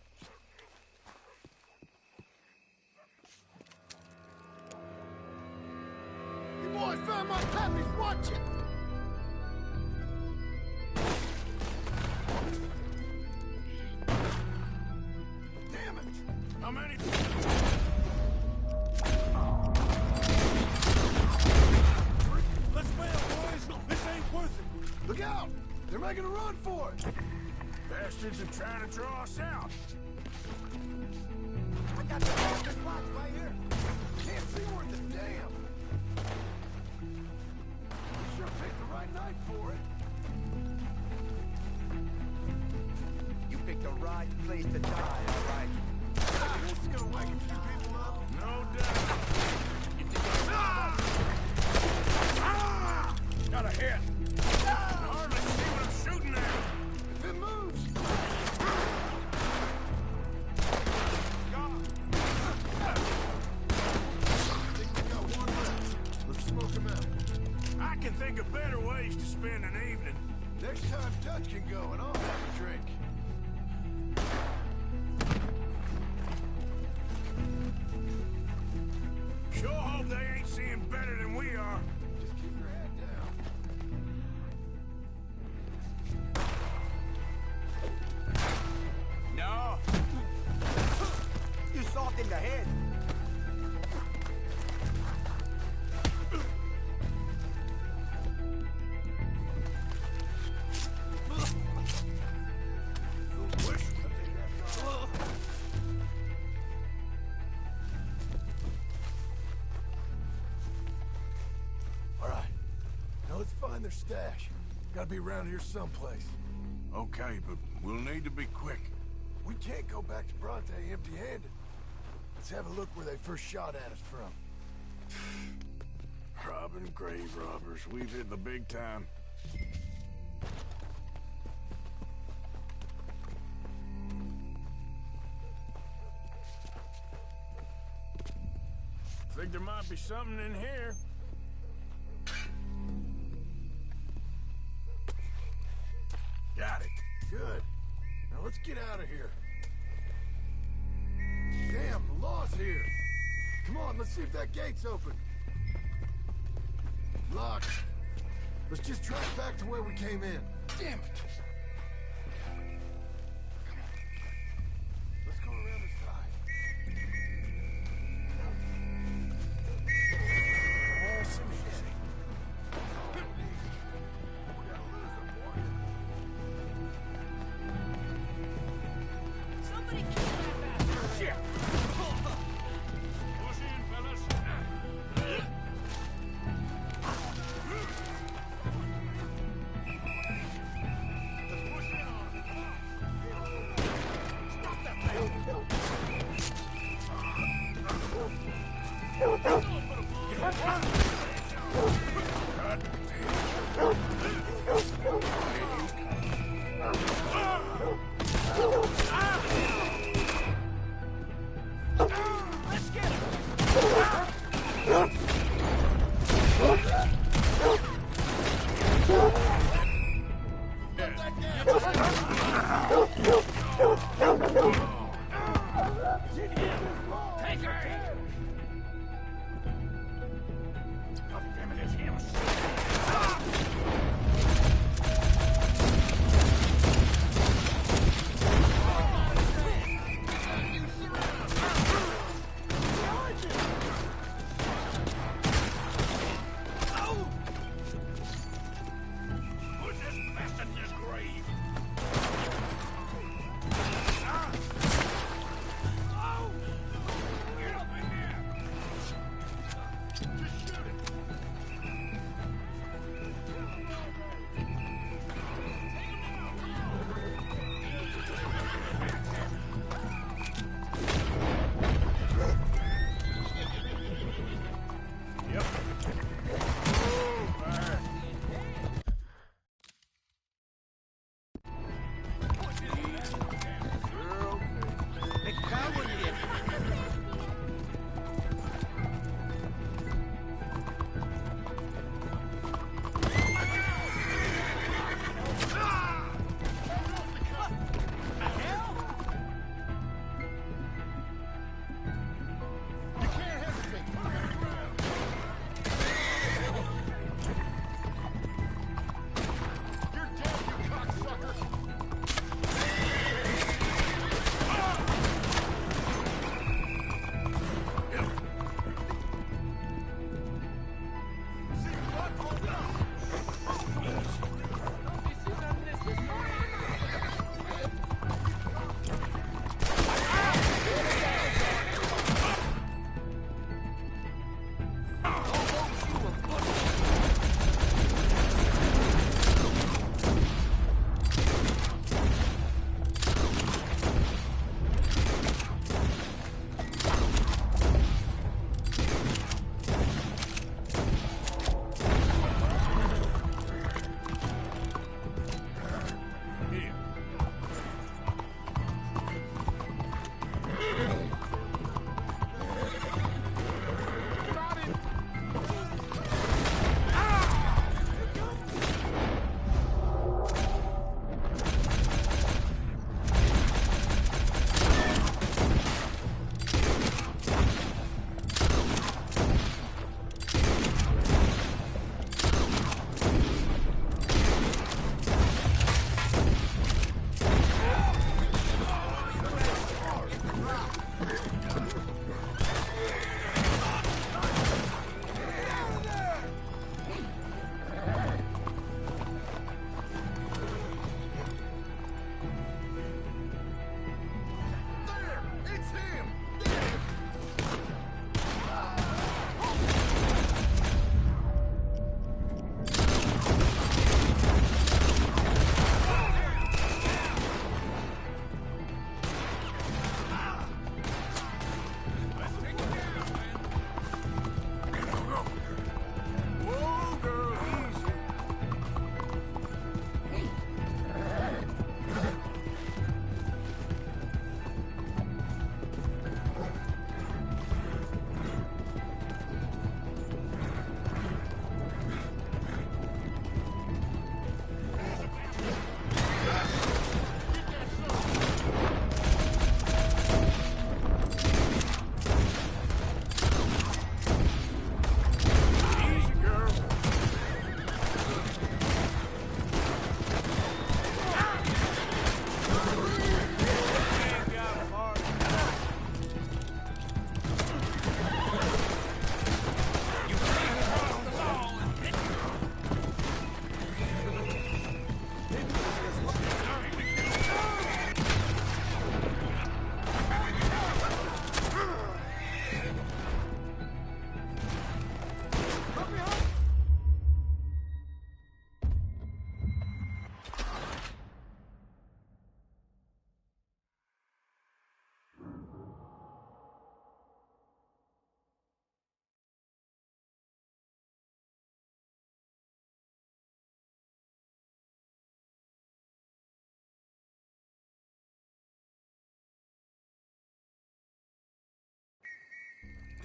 You boys found my puppies, watch it! Damn it! How many? Let's bail, boys! This ain't worth it! Look out! They're making a run for it! Bastards are trying to draw us out. I got the bastard box right here! Can't see worth a damn! You sure picked the right night for it! You picked the right place to die, all right? This is gonna wake a few people up. No doubt. Got a hit. Hardly see what I'm shooting at. If it moves. I think we got one left. Let's smoke him out. I can think of better ways to spend an evening. Next time Dutch can go and I'll have a drink. Sure hope they ain't seeing better than we are. Just keep your head down. No! You soft in the head. Their stash. Gotta be around here someplace. Okay, but we'll need to be quick. We can't go back to Bronte empty-handed. Let's have a look where they first shot at us from. Robbing grave robbers. We've hit the big time. Think there might be something in here. Got it. Good. Now let's get out of here. Damn, the law's here. Come on, let's see if that gate's open. Locked. Let's just drive back to where we came in. Damn it. Let's go around the side. Nice and easy. Somebody kill that bastard! Shit! Push in, fellas.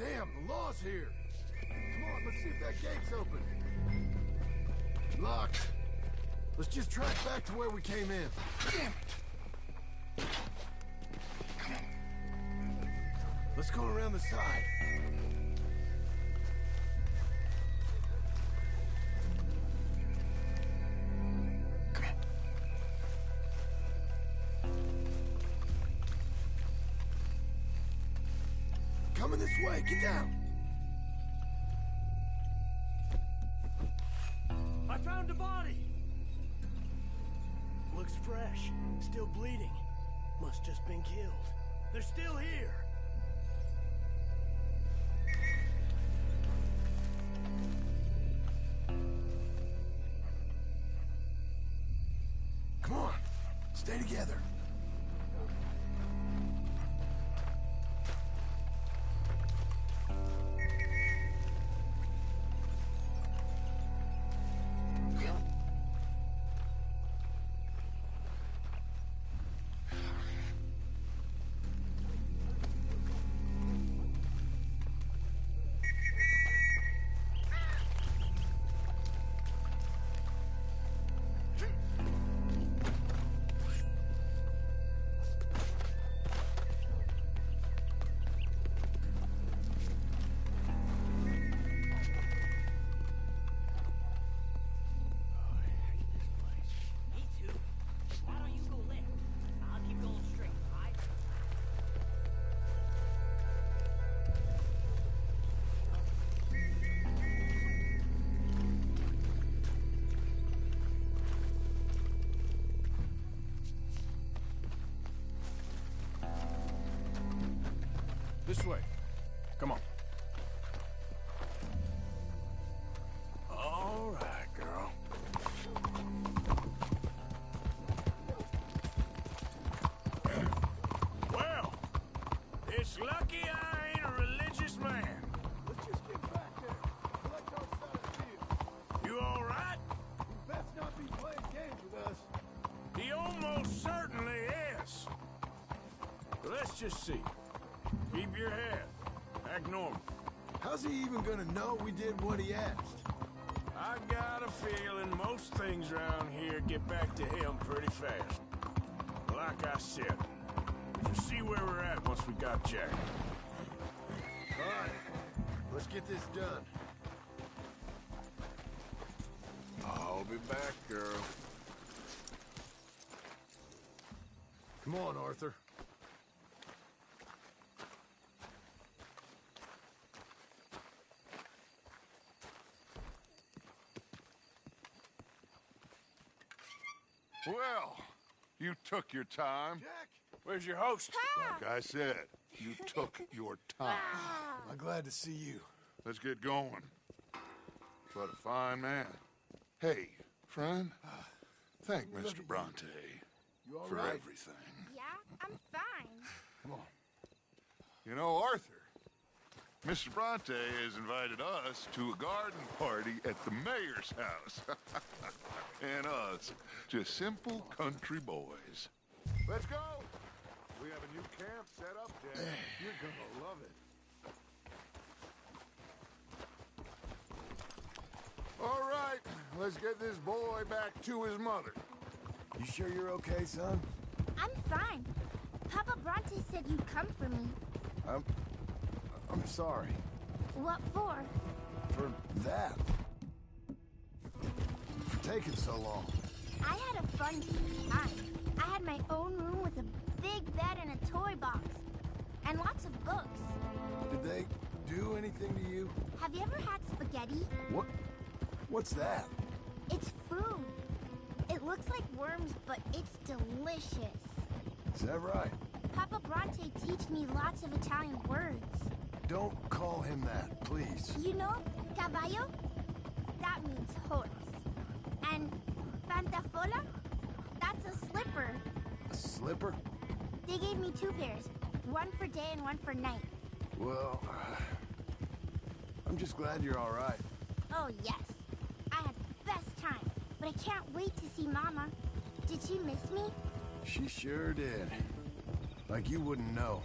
Damn, the law's here. Come on, let's see if that gate's open. Locked. Let's just track back to where we came in. Damn it! Come on. Let's go around the side. Come on. Coming this way, get down. I found a body! Looks fresh. Still bleeding. Must just been killed. They're still here! Come on, stay together. This way. Come on. All right, girl. Well, it's lucky I ain't a religious man. Let's just get back there. Collect our side of the deal. You all right? You best not be playing games with us. He almost certainly is. Let's just see. Keep your head. Act normal. How's he even gonna know we did what he asked? I got a feeling most things around here get back to him pretty fast. Like I said, we'll just see where we're at once we got Jack. All right, let's get this done. I'll be back, girl. Come on, Arthur. Well, you took your time. Jack! Where's your host? Like I said, you took your time. I'm glad to see you. Let's get going. What a fine man. Hey, friend, thank Mr. Bronte You all for right? everything. Yeah, I'm fine. Come on. You know, Arthur, Mr. Bronte has invited us to a garden party at the mayor's house. And us, just simple country boys. Let's go! We have a new camp set up, Jack. You're gonna love it. All right, let's get this boy back to his mother. You sure you're okay, son? I'm fine. Papa Bronte said you'd come for me. I'm sorry. What for? For that. For taking so long. I had a fun time. I had my own room with a big bed and a toy box. And lots of books. Did they do anything to you? Have you ever had spaghetti? What's that? It's food. It looks like worms, but it's delicious. Is that right? Papa Bronte teach me lots of Italian words. Don't call him that, please. You know, caballo? That means horse. And pantafola? That's a slipper. A slipper? They gave me 2 pairs. One for day and one for night. Well, I'm just glad you're all right. Oh, yes. I had the best time. But I can't wait to see Mama. Did she miss me? She sure did. Like you wouldn't know.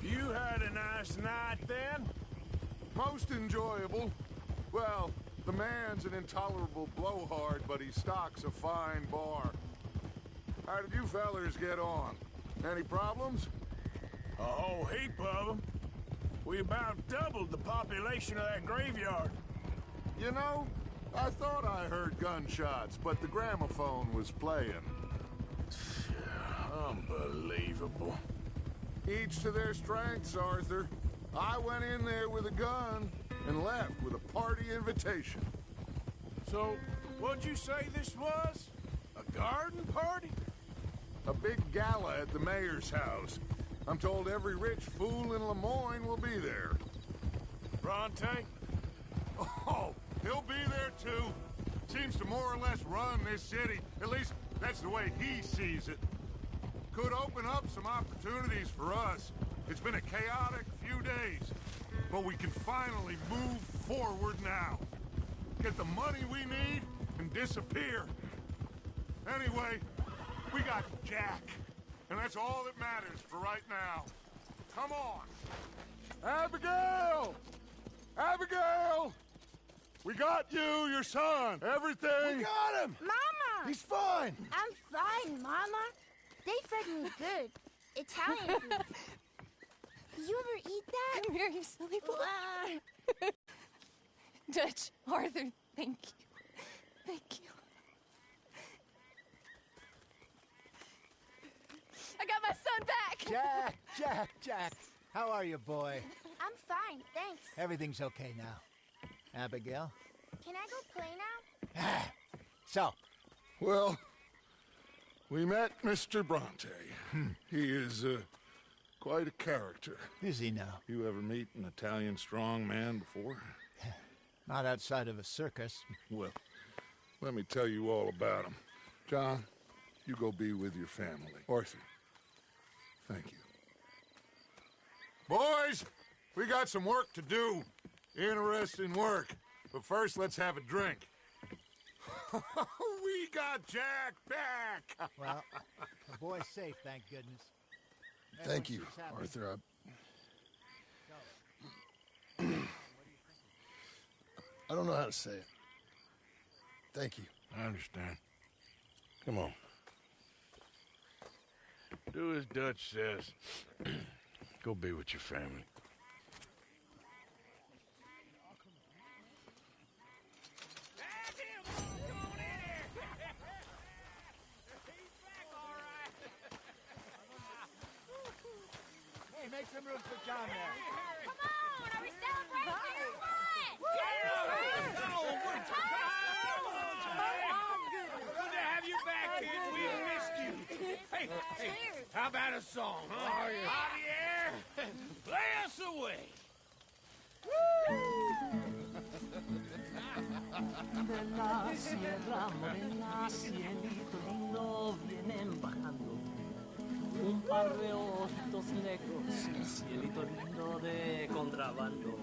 You had a nice night then? Most enjoyable. Well, the man's an intolerable blowhard, but he stocks a fine bar. How did you fellers get on? Any problems? A whole heap of them. We about doubled the population of that graveyard. You know, I thought I heard gunshots, but the gramophone was playing. Unbelievable. Each to their strengths, Arthur. I went in there with a gun and left with a party invitation. So, what'd you say this was? A garden party? A big gala at the mayor's house. I'm told every rich fool in Lemoyne will be there. Bronte? Oh, he'll be there too. Seems to more or less run this city. At least, that's the way he sees it. Could open up some opportunities for us. It's been a chaotic few days, but we can finally move forward now. Get the money we need and disappear. Anyway, we got Jack, and that's all that matters for right now. Come on. Abigail! Abigail! We got you, your son, everything. We got him! Mama! He's fine! I'm fine, Mama. They fed me good. Italian food. Did you ever eat that? Come here, you silly boy. Dutch, Arthur, thank you. Thank you. I got my son back! Jack. How are you, boy? I'm fine, thanks. Everything's okay now. Abigail? Can I go play now? So, Well, we met Mr. Bronte. He is quite a character. Is he now? You ever meet an Italian strong man before? Not outside of a circus. Well, let me tell you all about him. John, you go be with your family. Arthur, thank you. Boys, we got some work to do. Interesting work. But first, let's have a drink. We got Jack back! Well, the boy's safe, thank goodness. Thank you, Arthur. I don't know how to say it. Thank you. I understand. Come on. Do as Dutch says. Go be with your family. Hey, make some room for John there. Come on, are we celebrating or what? Good to have you back, kid. We missed you. Hey, how about a song, huh? Javier, play us away. De la sierra morena, cielito lindo, vienen bajando un par de ojitos negros, cielito lindo de contrabando.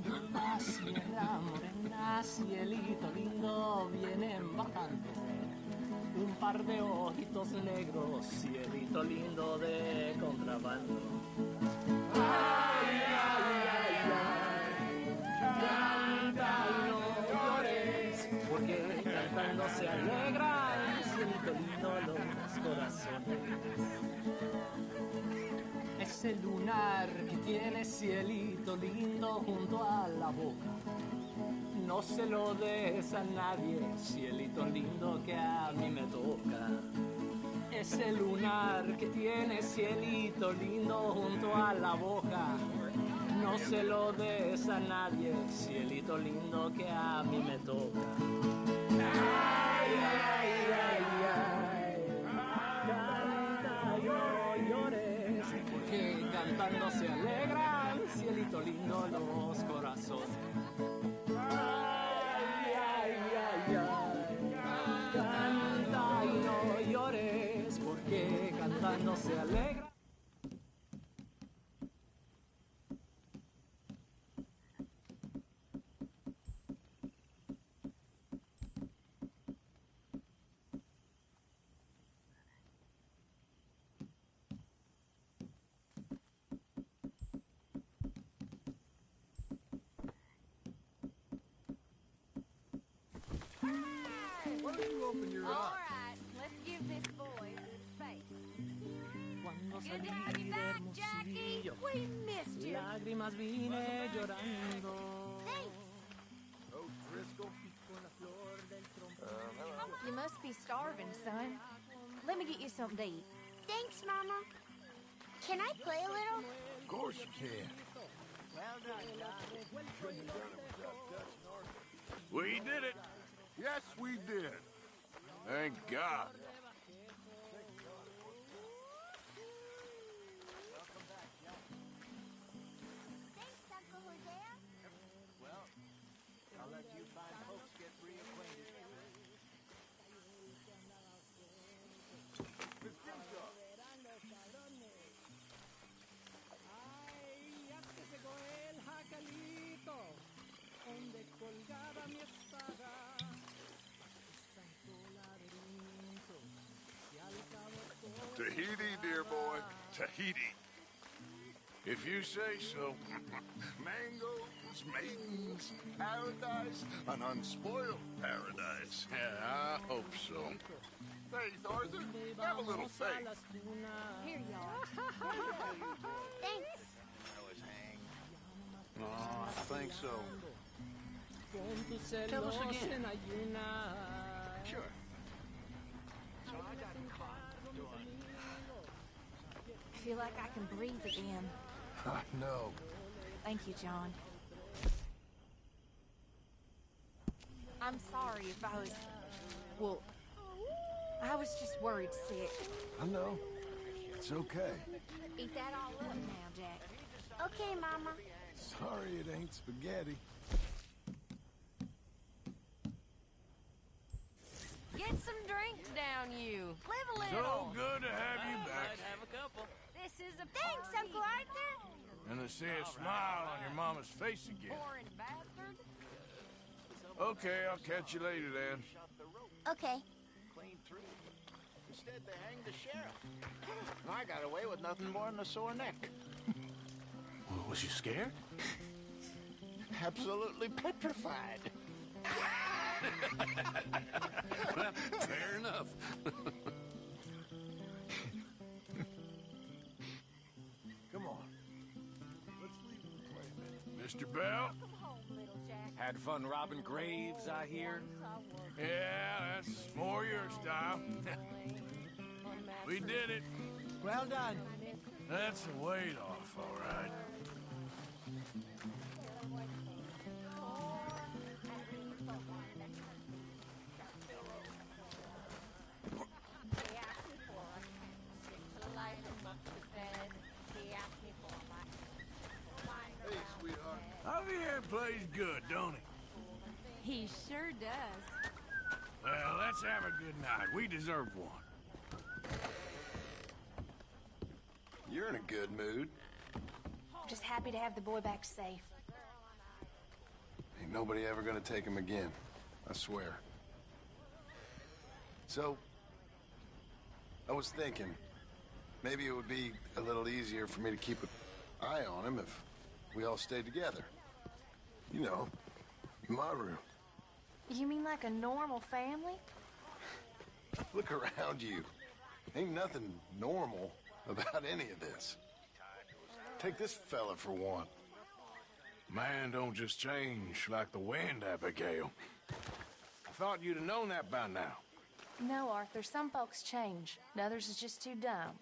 De la sierra morena, cielito lindo, vienen bajando un par de ojitos negros, cielito lindo de contrabando. Ay, ay, ay, ay, canta y no llores, porque cantando se alegran, cielito lindo los corazones. Ese lunar que tiene cielito lindo junto a la boca, no se lo des a nadie, cielito lindo que a mí me toca. Ese lunar que tiene cielito lindo junto a la boca, no se lo des a nadie, cielito lindo que a mí me toca. Ay, ay, ay, ay, canta y no llores, porque cantando se alegran, cielito lindo los corazones. Ay, ay, ay, ay, canta y no llores, porque cantando se alegra. don't you open your All eyes? right, let's give this boy space. Cuando Good to salí have you de back, Jackie. Hermosillo, We missed you. lágrimas vine llorando. O'Driscoll. You must be starving, son. Let me get you something to eat. Thanks, Mama. Can I play a little? Of course you can. Well done, We did it. Yes, we did. Thank God. Thanks, Uncle Hosea. Well, I'll let you fine folks get reacquainted. Miss Grimshaw. Ay, ya se llegó el jacalito, donde colgaba mi espada. Santo laberinto, y al cabo todo. Tahiti, dear boy. Tahiti. If you say so. Mangoes, maidens, paradise, an unspoiled paradise. Yeah, I hope so. Faith, Arthur, have a little faith. Here you are. Thanks. Oh, I think so. Con tus Tell us celos again. en ayunas. Sure. So I got caught doing... I feel like I can breathe again. I know. Thank you, John. I'm sorry if I was... Well, I was just worried sick. I know. It's okay. Eat that all up now, Jack. Okay, Mama. Sorry it ain't spaghetti. Get some drinks down, you. Live a So little. good to have you back. Have a couple. This is a Thanks, party. Uncle Arthur. And to see a smile on your mama's face again. Foreign bastard. Okay, I'll catch you later then. Okay. Clean through. Instead, they hanged the sheriff. I got away with nothing more than a sore neck. Was you scared? Absolutely petrified. Well, fair enough. Come on. Let's leave and play a minute. Mr. Bell? Come home, little Jack. Had fun robbing graves, I hear. Yeah, that's more your style. We did it. Well done. That's a weight off, all right. Hey, sweetheart. Javier plays good, don't he? He sure does. Well, let's have a good night. We deserve one. You're in a good mood. Just happy to have the boy back safe. Ain't nobody ever gonna take him again. I swear. So, I was thinking, maybe it would be a little easier for me to keep an eye on him if we all stayed together. You know, in my room. You mean like a normal family? Look around you. Ain't nothing normal about any of this. Take this fella for one. Man don't just change like the wind, Abigail. I thought you'd have known that by now. No, Arthur. Some folks change. Others is just too dumb.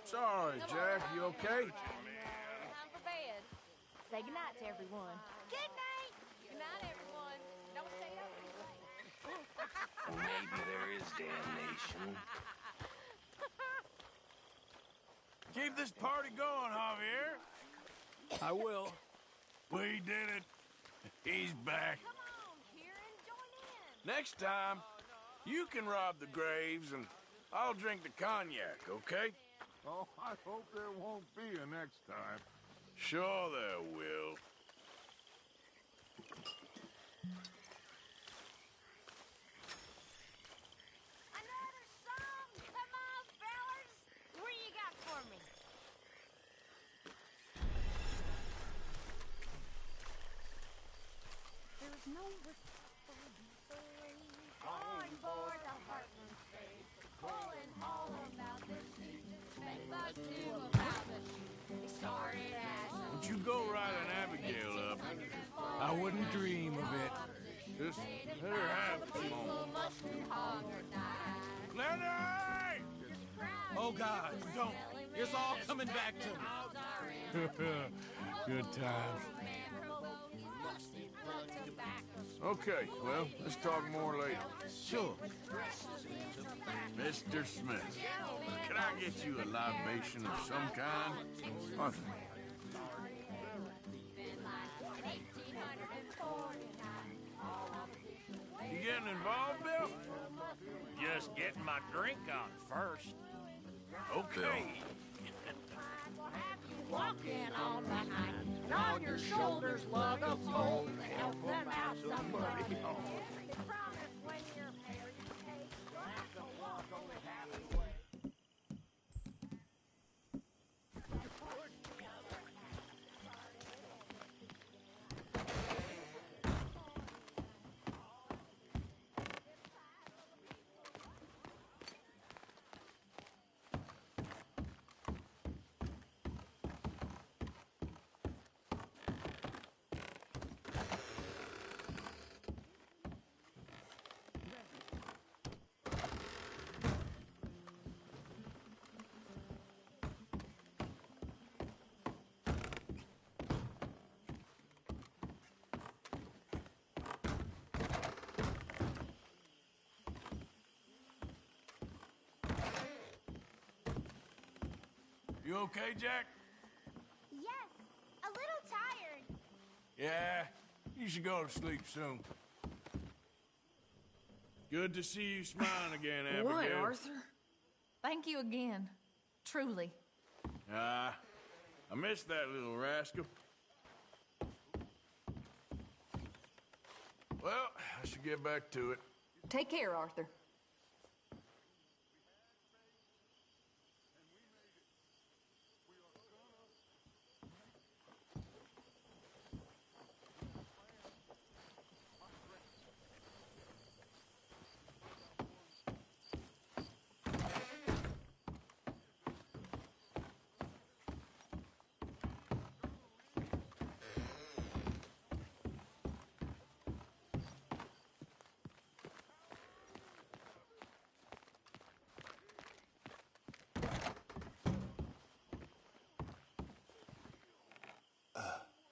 Sorry, Jack. You okay? Time for bed. Say goodnight to everyone. Good night. Good night, everyone. Don't stay up too late. Maybe there is damnation. Keep this party going, Javier. I will. We did it. He's back. Come on, Kieran. Join in. Next time, you can rob the graves and I'll drink the cognac, okay? Oh, I hope there won't be a next time. Sure there will. On board the Heartland State, pulling all about the sea. Make us do about the sea. It started as a Don't you go riding Abigail up. I wouldn't dream of it. Just let her have it a moment. Lenny! Oh, God, don't. It's all coming back to me. Good times. Okay, well, let's talk more later. Sure. Mr. Smith, can I get you a libation of some kind? Arthur. You getting involved, Bill? Just getting my drink on first. Okay. Walking on behind, and on your shoulders lug of gold to help them out some money. You promise when you're married, you'll have to walk only half way. You okay, Jack? Yes, a little tired. Yeah, you should go to sleep soon. Good to see you smiling again, Abigail. What, Arthur? Thank you again. Truly. I missed that little rascal. Well, I should get back to it. Take care, Arthur.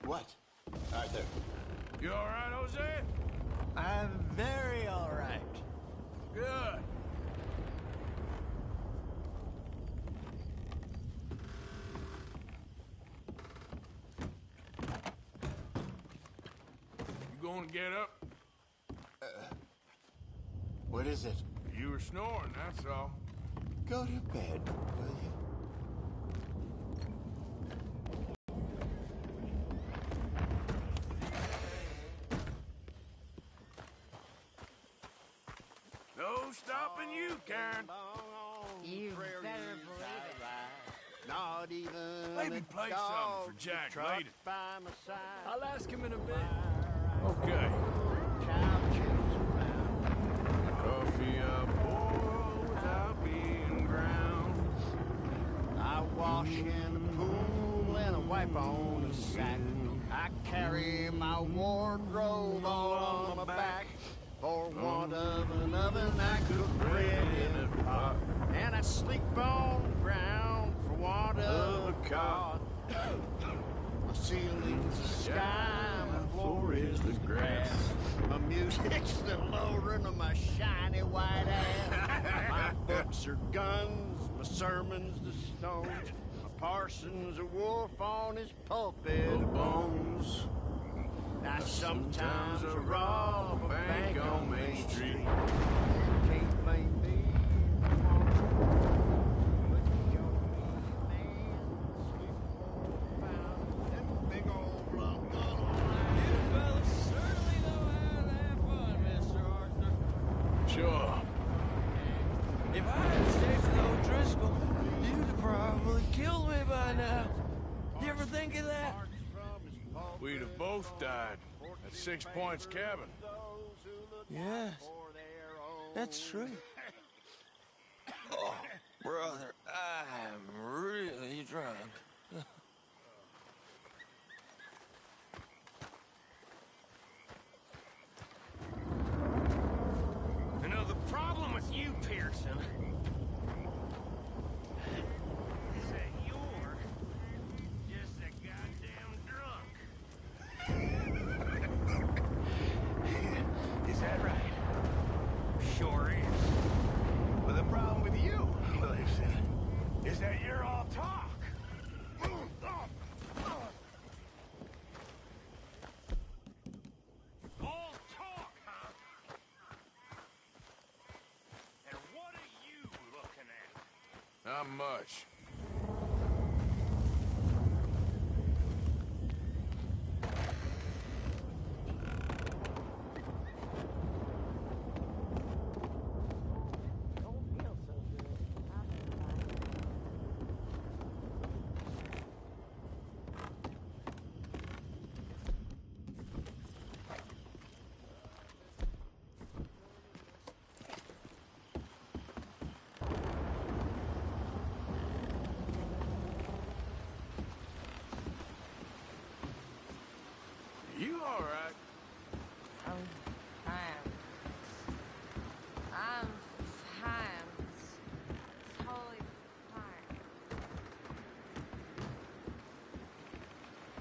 What? Arthur. You all right, Jose? I'm very all right. Good. You going to get up? What is it? You were snoring, that's all. Go to bed, will you? No stopping you, Karen. You better believe it. Not even Maybe play something for Jack later. I'll ask him in a bit. Okay. Coffee I pour without being ground. I wash in the pool and I wipe on the sack. I carry my wardrobe all on my back. For want of an oven, I cook bread in a pot. And I sleep on the ground for want of a cot. My ceiling's the sky, my floor is the grass. My music's the lowering of my shiny white ass. My books are guns, my sermons the stones. My parson's a wolf on his pulpit of bones. Now sometimes I rob a bank on Main Street. Can't blame me. Big old blood gun. You fellas certainly know how to have fun, Mr. Arthur. Sure. If I had stayed with O'Driscoll, you'd have probably killed me by now. You ever think of that? we'd have both died at 6 Points Cabin. Yes, that's true. Oh, brother, I'm really drunk. You know, the problem with you, Pearson, is that you're just a goddamn drunk. Is that right? Sure is. But the problem with you, listen, is that you're all talk. All talk, huh? And what are you looking at? Not much. You all right? I'm fine. I'm fine. Totally fine.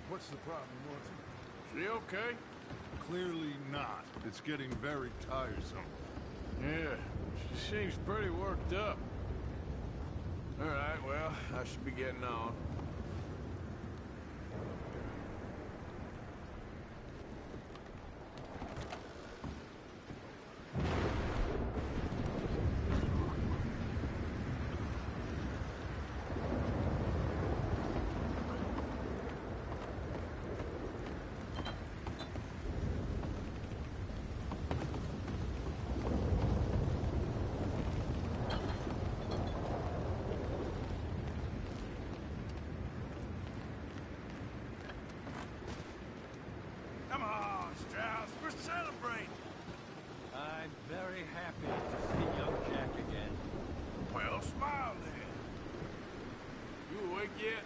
What's the problem, Morton? She okay? Clearly not. It's getting very tiresome. Yeah, she seems pretty worked up. All right, well, I should be getting on. Come on, Strauss, we're celebrating. I'm very happy to see young Jack again. Well, smile then. You awake yet?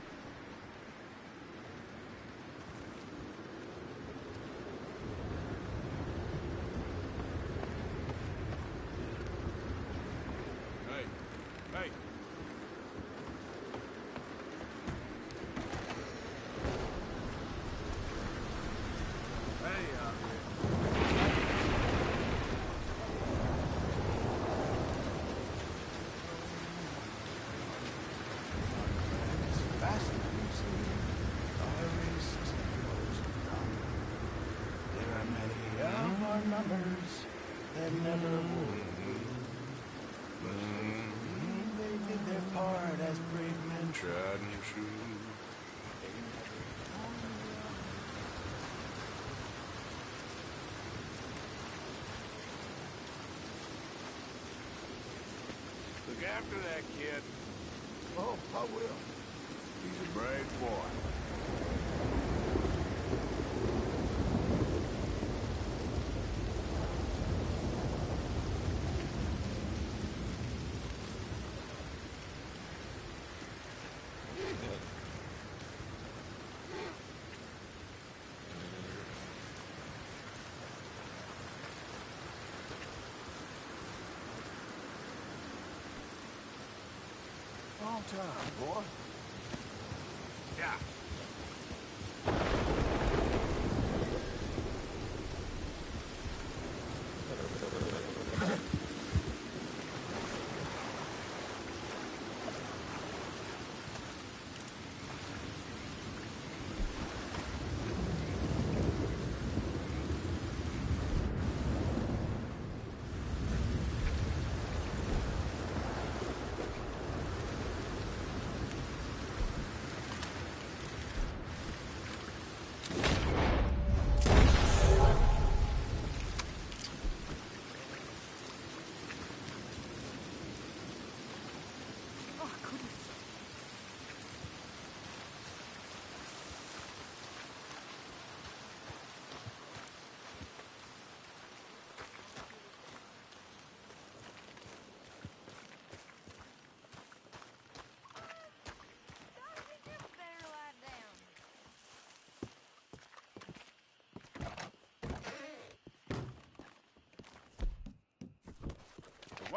Hey, hey. Numbers that never would. They did their part as brave men Tried and true. Look after that kid. Oh, I will. He's a brave boy. Long time, boy. Yeah.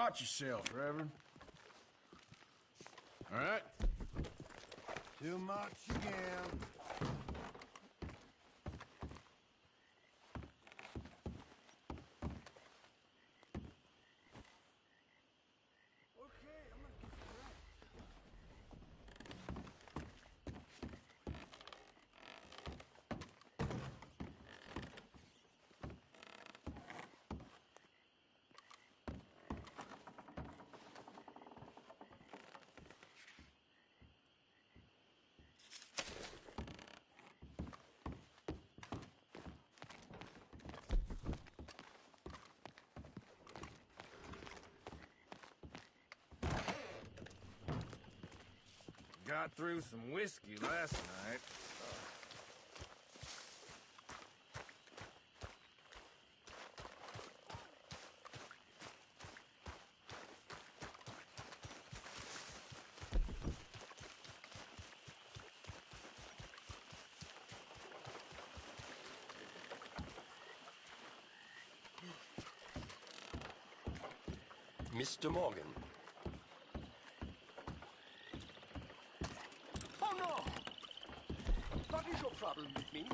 Watch yourself, Reverend. All right? Too much again. Got through some whiskey last night. Mr. Morgan. Oh no! What is your problem with me?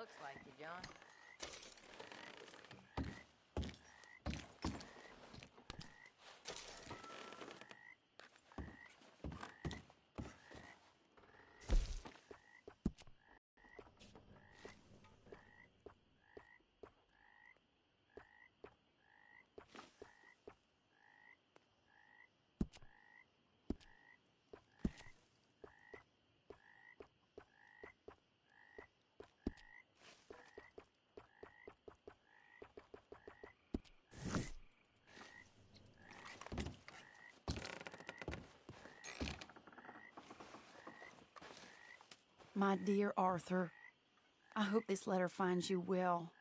Looks like you, John. My dear Arthur, I hope this letter finds you well.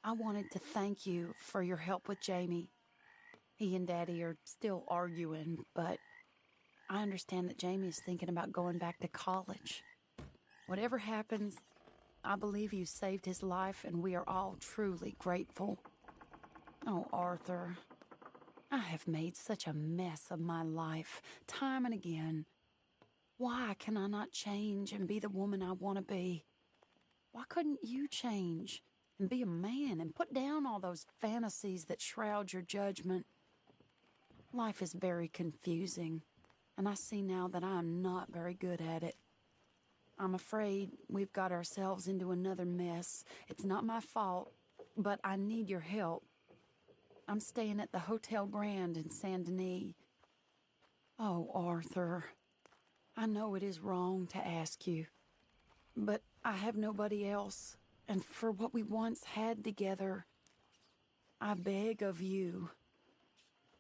I wanted to thank you for your help with Jamie. He and Daddy are still arguing, but I understand that Jamie is thinking about going back to college. Whatever happens, I believe you saved his life, and we are all truly grateful. Oh, Arthur, I have made such a mess of my life, time and again. Why can I not change and be the woman I want to be? Why couldn't you change and be a man and put down all those fantasies that shroud your judgment? Life is very confusing, and I see now that I am not very good at it. I'm afraid we've got ourselves into another mess. It's not my fault, but I need your help. I'm staying at the Hotel Grand in Saint Denis. Oh, Arthur, I know it is wrong to ask you, but I have nobody else, and for what we once had together, I beg of you,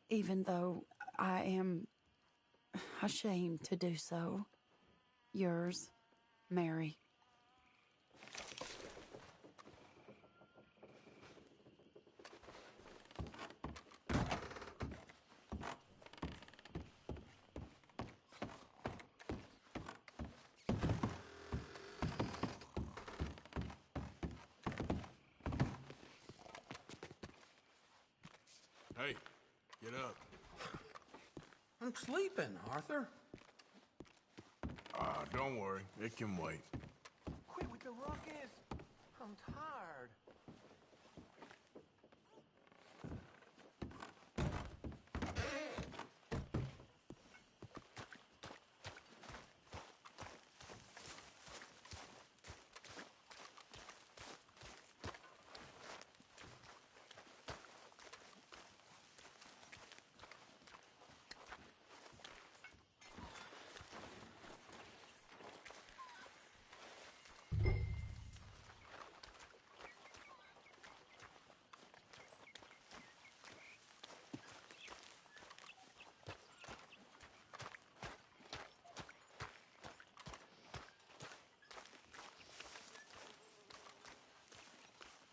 even though I am ashamed to do so. Yours, Mary. Hey, get up. I'm sleeping, Arthur. Don't worry. It can wait. Quit with the ruckus. I'm tired.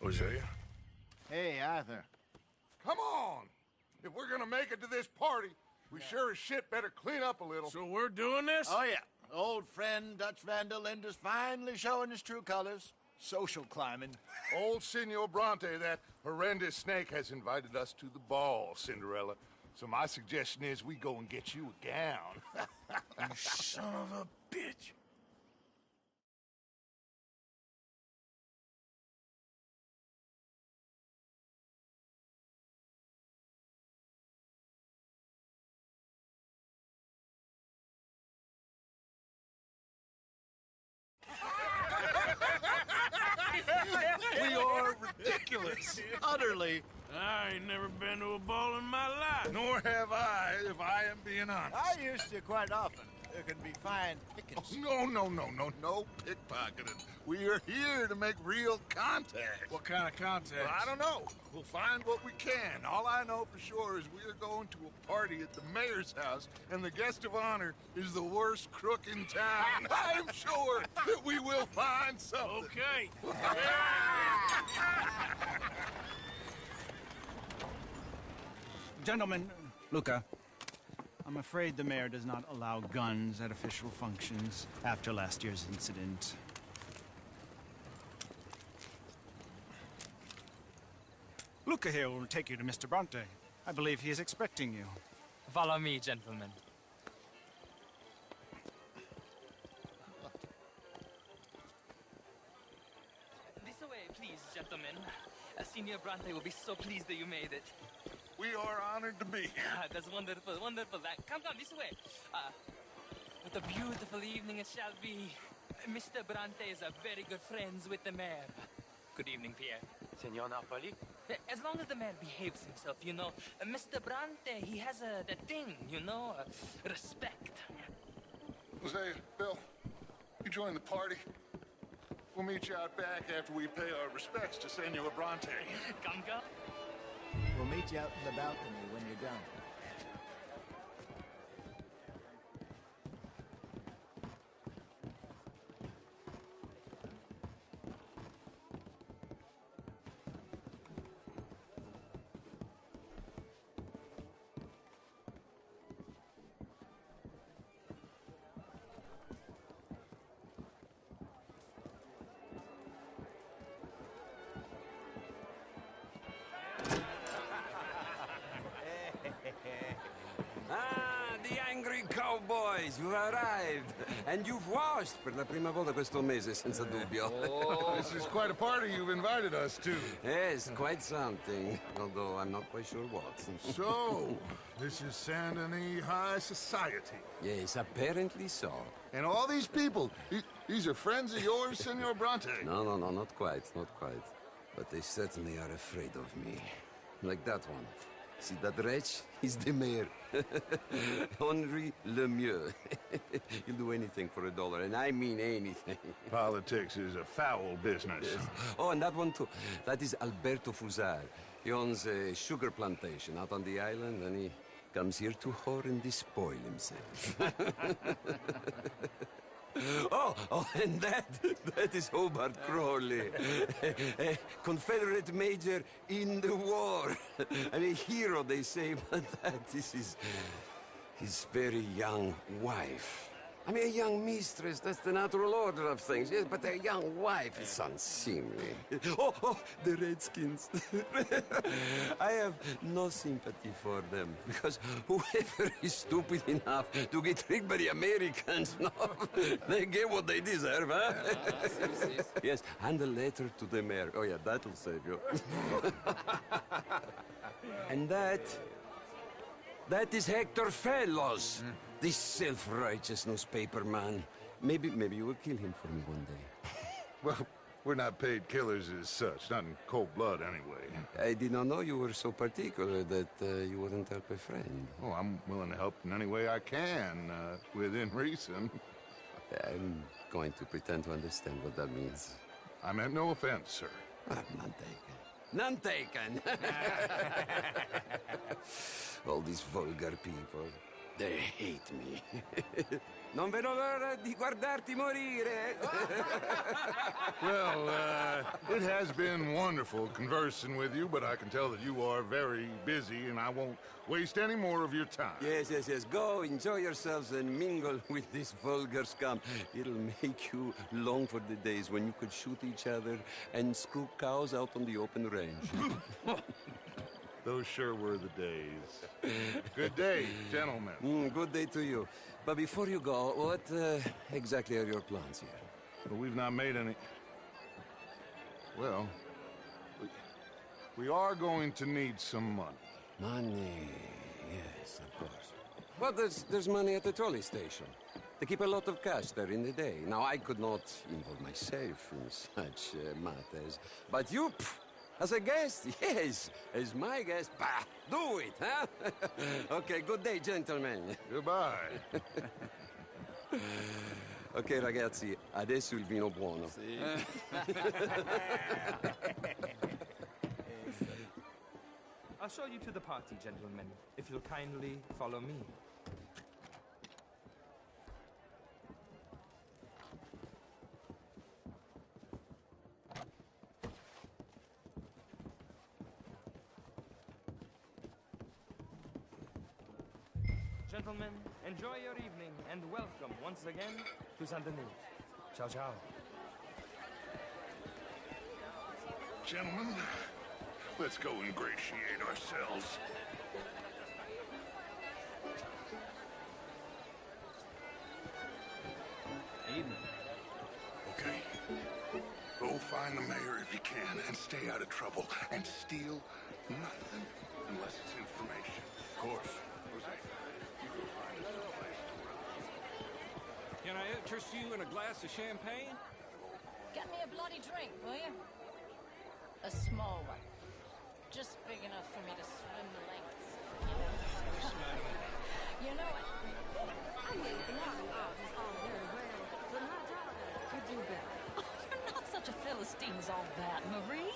Hosea? Hey, Arthur. Come on! If we're gonna make it to this party, we sure as shit better clean up a little. So we're doing this? Oh, yeah. Old friend Dutch Van der Linde is finally showing his true colors. Social climbing. Old Senor Bronte, that horrendous snake, has invited us to the ball, Cinderella. So my suggestion is we go and get you a gown. You son of a bitch. We are ridiculous. Utterly. I ain't never been to a ball in my life. Nor have I, if I am being honest. I used to quite often. There can be fine pickings. Oh, no pickpocketing. We are here to make real contact. What kind of contact? Well, I don't know. We'll find what we can. All I know for sure is we are going to a party at the mayor's house, and the guest of honor is the worst crook in town. I'm sure that we will find something. Okay. Gentlemen, Luca, I'm afraid the mayor does not allow guns at official functions after last year's incident. Luca here will take you to Mr. Bronte. I believe he is expecting you. Follow me, gentlemen. This gentlemen. Senior Bronte will be so pleased that you made it. We are honored to be here. That's wonderful, wonderful. Come, this way. What a beautiful evening it shall be. Mr. Bronte is very good friends with the mayor. Good evening, Pierre. Senor Napoli? As long as the man behaves himself, you know. Mr. Bronte, he has that thing, you know, respect. Jose, Bill, you join the party. We'll meet you out back after we pay our respects to Senor Bronte. Come. We'll meet you out in the balcony when you're done. The angry cowboys, you've arrived. And you've washed per la prima volta questo mese, senza dubbio. Oh, this is quite a party you've invited us to. Yes, quite something. Although I'm not quite sure what. So, this is Saint Denis High Society. Yes, apparently so. And all these people, these are friends of yours, Senor Bronte? No, not quite. But they certainly are afraid of me. Like that one. See that wretch? He's the mayor. Henri Lemieux. He'll do anything for $1, and I mean anything. Politics is a foul business. Yes. Oh, and that one too. That is Alberto Fusar. He owns a sugar plantation out on the island, and he comes here to whore and despoil himself. Oh, and that is Hobart Crawley, a Confederate major in the war. And a hero, they say, but that is his very young wife. I mean, a young mistress, that's the natural order of things, yes, but a young wife is unseemly. Oh, the Redskins. I have no sympathy for them, because whoever is stupid enough to get tricked by the Americans, no, they get what they deserve, huh? Yes, and a letter to the mayor. Oh, yeah, that'll save you. And that is Hector Fellows. This self-righteous newspaper man. Maybe you will kill him for me one day. Well, we're not paid killers as such, not in cold blood anyway. I did not know you were so particular that you wouldn't help a friend. Oh, I'm willing to help in any way I can, within reason. I'm going to pretend to understand what that means. I meant no offense, sir. None taken. None taken! All these vulgar people. They hate me. Non vedo l'ora di guardarti morire. Well, it has been wonderful conversing with you, but I can tell that you are very busy, and I won't waste any more of your time. Yes. Go, enjoy yourselves, and mingle with this vulgar scum. It'll make you long for the days when you could shoot each other and screw cows out on the open range. Those sure were the days. Good day, gentlemen. Good day to you. But before you go, what exactly are your plans here? Well, we've not made any... Well, we are going to need some money. Money, yes, of course. But there's money at the trolley station. They keep a lot of cash there in the day. Now, I could not involve myself in such matters. But you... As a guest? Yes. As my guest? Bah, do it, huh? Okay, good day, gentlemen. Goodbye. Ok, ragazzi, adesso il vino buono. Sì. I'll show you to the party, gentlemen, if you'll kindly follow me. Gentlemen, enjoy your evening, and welcome once again to Saint Denis. Ciao, ciao. Gentlemen, let's go ingratiate ourselves. Evening. Okay. Go find Find the mayor if you can, and stay out of trouble. And steal nothing unless it's information. Of course. Jose, you go find us someplace to run. Can I interest you in a glass of champagne? Get me a bloody drink, will you? A small one. Just big enough for me to swim the lengths. You know what? I mean, the modern art is all very well, but my daughter could do better. Oh, you're not such a Philistine as all that, Marie.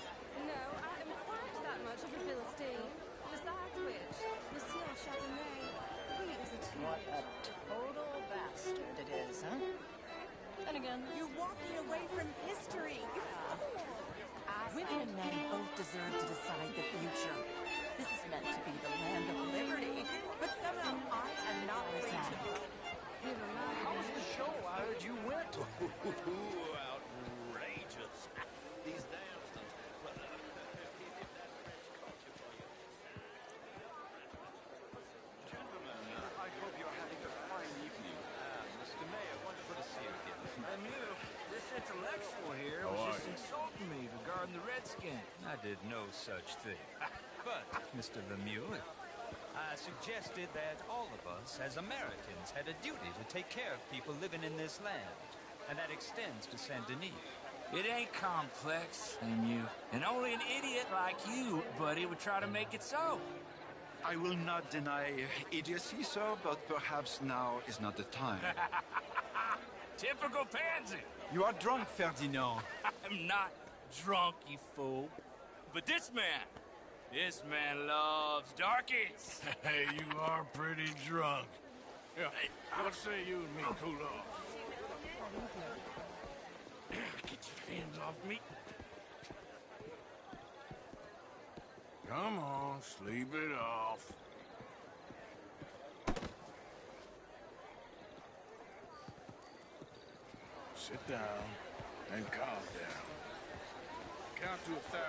No, I am quite that much of a Philistine. Besides which, Monsieur Chardonnay, he is a tease. What a total bastard it is, huh? Then again, You're walking away from history. women and men both deserve to decide the future. This is meant to be the land of liberty. But somehow I am not free to. How was the show? I heard you went. Outrageous. These damn stunts. Gentlemen, I hope you're having a fine evening. Mr. Mayor, wonderful to see you again. And you, this intellectual here How was are just you? insulting me regarding the Redskins. I did no such thing. But, Mr. Lemieux, I suggested that all of us, as Americans, had a duty to take care of people living in this land. And that extends to Saint Denis. It ain't complex, Lemieux. And only an idiot like you, buddy, would try to make it so. I will not deny idiocy, sir, but perhaps now is not the time. Typical pansy. You are drunk, Ferdinand. I'm not drunk, you fool. But this man loves darkies. Hey, you are pretty drunk. Yeah, what say you and me cool off? Get your hands off me. Come on, sleep it off. Sit down and calm down. Count to 1,000.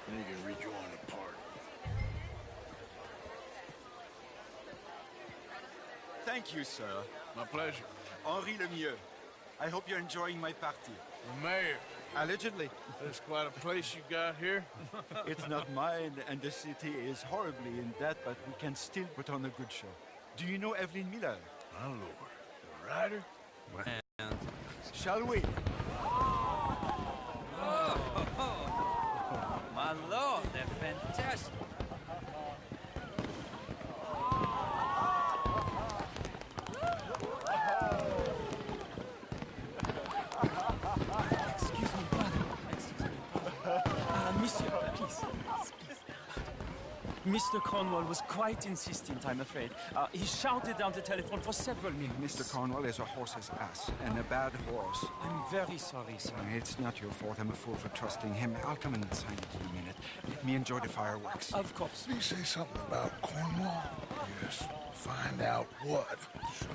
Then you can rejoin the party. Thank you, sir. My pleasure. Henri Lemieux. I hope you're enjoying my party. The mayor. Allegedly. That's quite a place you got here. It's not mine, and the city is horribly in debt, but we can still put on a good show. Do you know Evelyn Miller? My lord. The writer? And shall we? My lord, they're fantastic. Excuse me, brother. Monsieur, please. Mr. Cornwall was quite insistent, I'm afraid. He shouted down the telephone for several minutes. Mr. Cornwall is a horse's ass, and a bad horse. I'm very sorry, sir. It's not your fault. I'm a fool for trusting him. I'll come and sign it in a minute. Let me enjoy the fireworks. Of course. Did he say something about Cornwall? Yes. Find out what. Sure.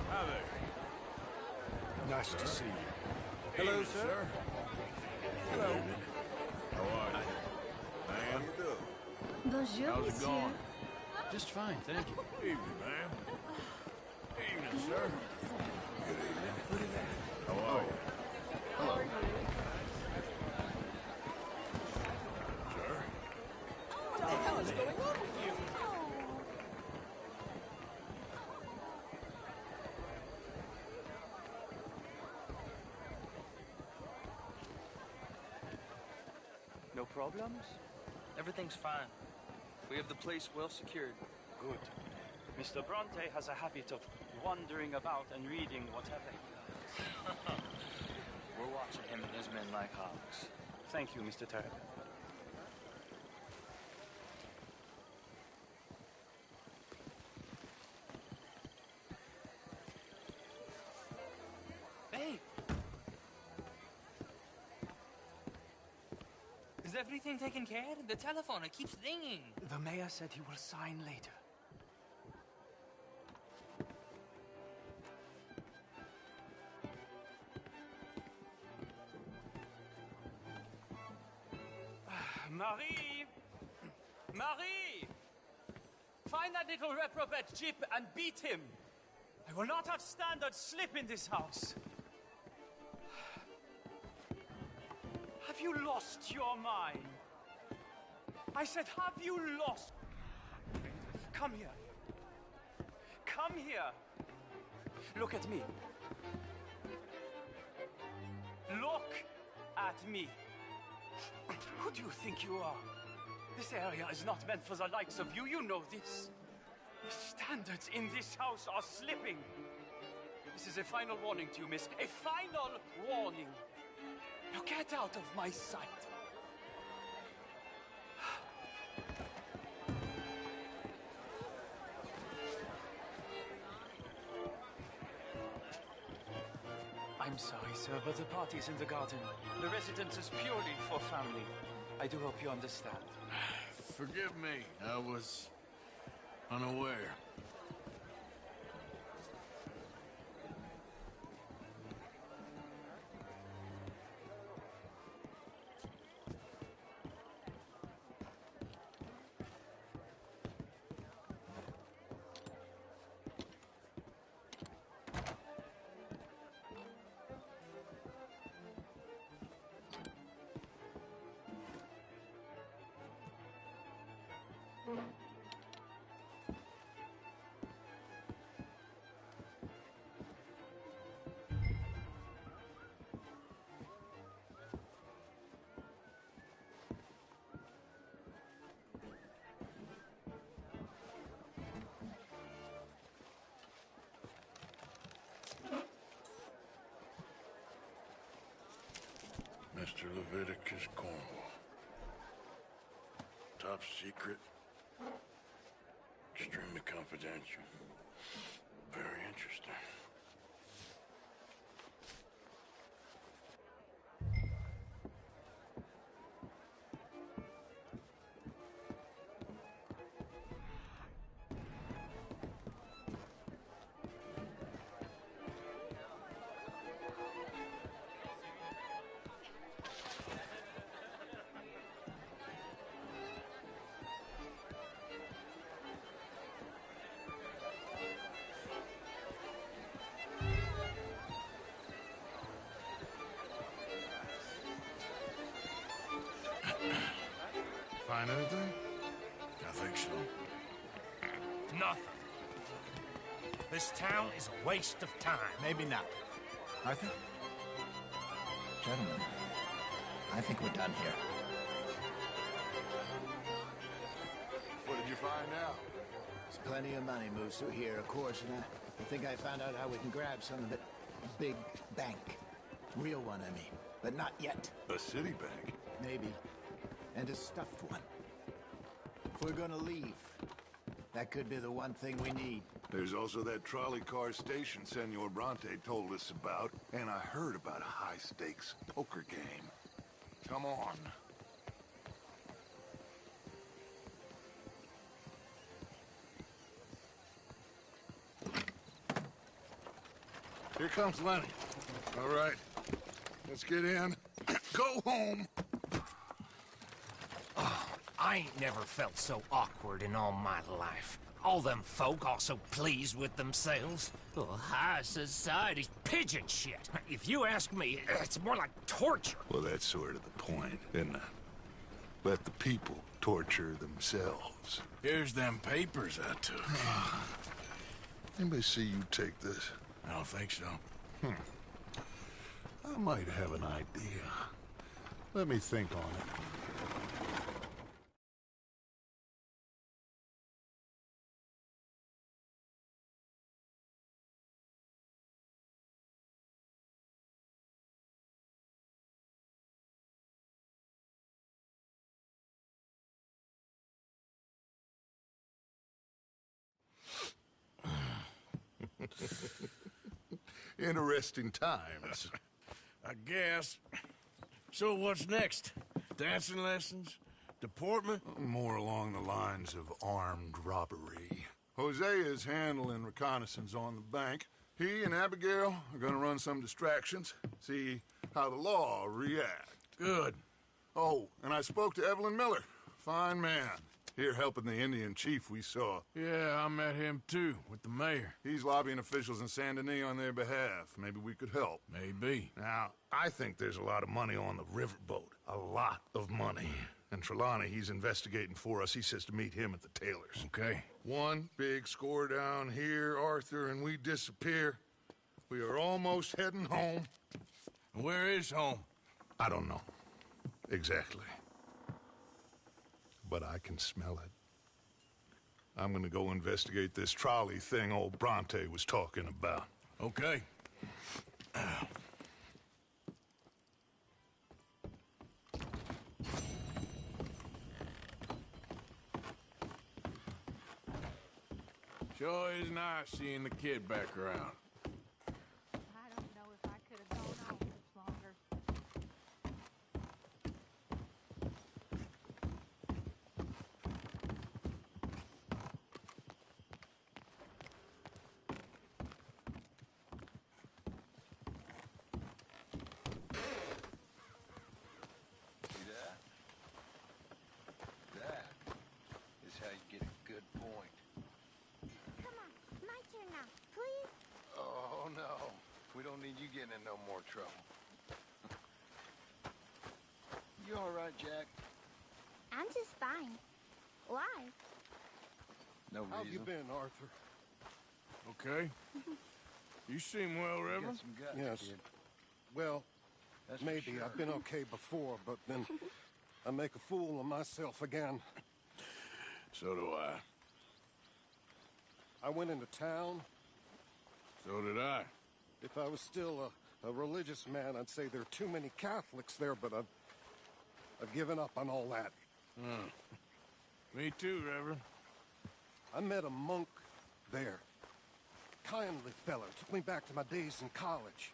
Hi there. Nice to see you. Hello, Evening, sir. Hello. Evening. How are you? Ma'am? Bonjour, How's it monsieur. going? Just fine, thank you. Evening, ma'am. Evening, sir. Good evening. How are you? Hello. Sir? What the hell is going on with you? No problems? Everything's fine. We have the place well secured. Good. Mr. Bronte has a habit of wandering about and reading whatever he likes. We're watching him and his men like hawks. Thank you, Mr. Terrell. Hey! Is everything taken care of? The telephone, it keeps ringing. The mayor said he will sign later. Marie! Marie! Find that little reprobate Jip and beat him. I will not have standard slip in this house. Have you lost your mind? I said, have you lost? Come here. Come here. Look at me. Look at me. Who do you think you are? This area is not meant for the likes of you. You know this. The standards in this house are slipping. This is a final warning to you, miss. A final warning. Now get out of my sight. I'm sorry, sir, but the party's in the garden. The residence is purely for family. I do hope you understand. Forgive me. I was unaware. Mr. Leviticus Cornwall. Top secret. Extremely confidential. Very interesting. Find anything? I think so. Nothing. This town is a waste of time. Maybe not. Arthur? Gentlemen, I think we're done here. What did you find out? There's plenty of money moves through here, of course, and I think I found out how we can grab some of it. A big bank. Real one, I mean. But not yet. A city bank? Maybe. And a stuffed one. If we're gonna leave, that could be the one thing we need. There's also that trolley car station Senor Bronte told us about, and I heard about a high-stakes poker game. Come on. Here comes Lenny. All right, let's get in. Go home. I ain't never felt so awkward in all my life. All them folk all so pleased with themselves. Oh, high society's pigeon shit. If you ask me, it's more like torture. Well, that's sort of the point, isn't it? Let the people torture themselves. Here's them papers I took. Anybody see you take this? I don't think so. I might have an idea. Let me think on it. Interesting times. I guess. So what's next? Dancing lessons? Deportment? More along the lines of armed robbery. Hosea is handling reconnaissance on the bank. He and Abigail are gonna run some distractions, see how the law reacts. Good. Oh, and I spoke to Evelyn Miller. Fine man. Here helping the Indian chief we saw. Yeah, I met him too, with the mayor. He's lobbying officials in Saint Denis on their behalf. Maybe we could help. Maybe. Now, I think there's a lot of money on the riverboat. A lot of money. And Trelawney, he's investigating for us. He says to meet him at the Taylor's. Okay. One big score down here, Arthur, and we disappear. We are almost heading home. Where is home? I don't know. Exactly. But I can smell it. I'm gonna go investigate this trolley thing old Bronte was talking about. Okay. Sure is nice seeing the kid back around. I don't know if I could have gone on much longer. See that? That is how you get a good point. Come on, my turn now, please. Oh, no. We don't need you getting in no more trouble. You all right, Jack? I'm just fine. Why? No reason. How you been, Arthur? Okay. You seem well, You got Reverend. some guts, Yes. kid. Well, That's for maybe. sure. I've been okay before, but then I make a fool of myself again. So do I. I went into town. So did I. If I was still a religious man, I'd say there are too many Catholics there, but I've given up on all that. Me too, Reverend. I met a monk there. Kindly feller. Took me back to my days in college.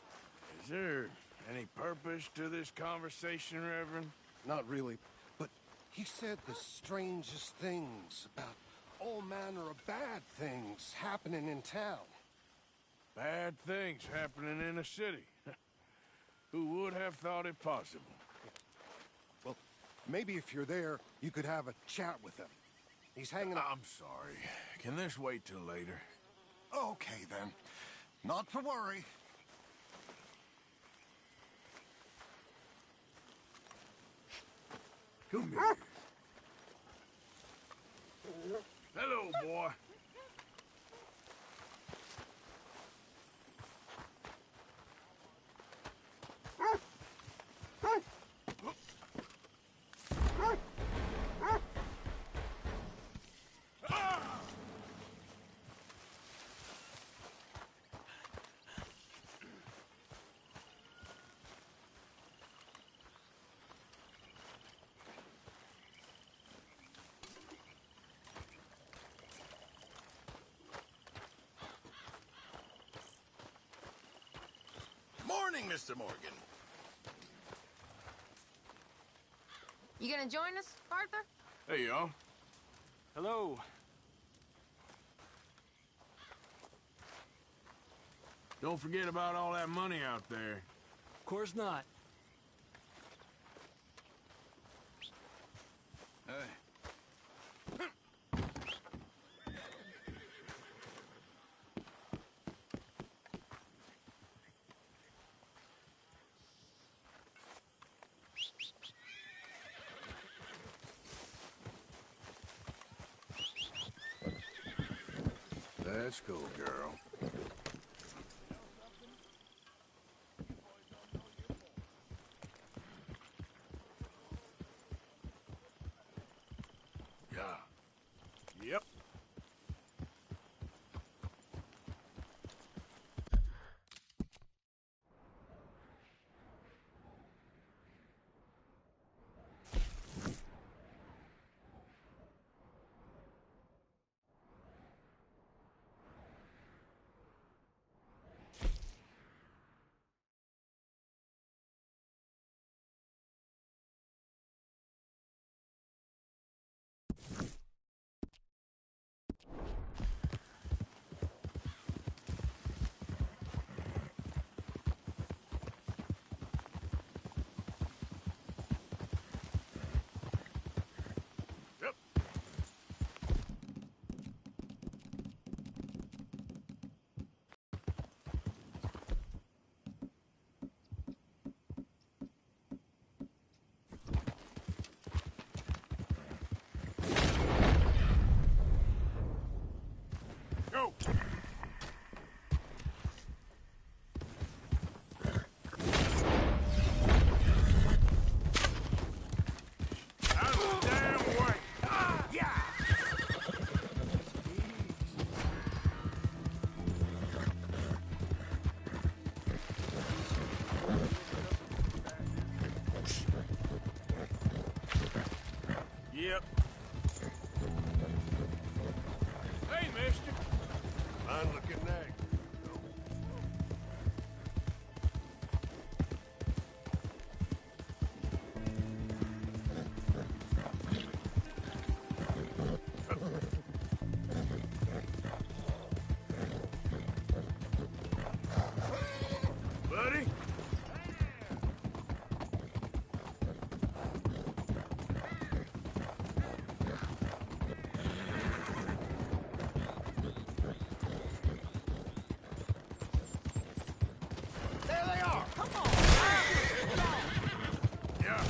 Is there any purpose to this conversation, Reverend? Not really, but he said the strangest things about all manner of bad things happening in town. Bad things happening in a city. Who would have thought it possible? Well, maybe if you're there, you could have a chat with him. He's hanging out. I'm sorry. Can this wait till later? Okay, then. Not to worry. Come here. Hello, boy. Morning, Mr. Morgan. You gonna join us, Arthur? Hey, y'all. Hello. Don't forget about all that money out there. Of course not. Hey. Let's go, girl. Yeah. Yep. Yep. Hey, mister. Fine looking neck. Buddy? There they are! Come on! Yeah.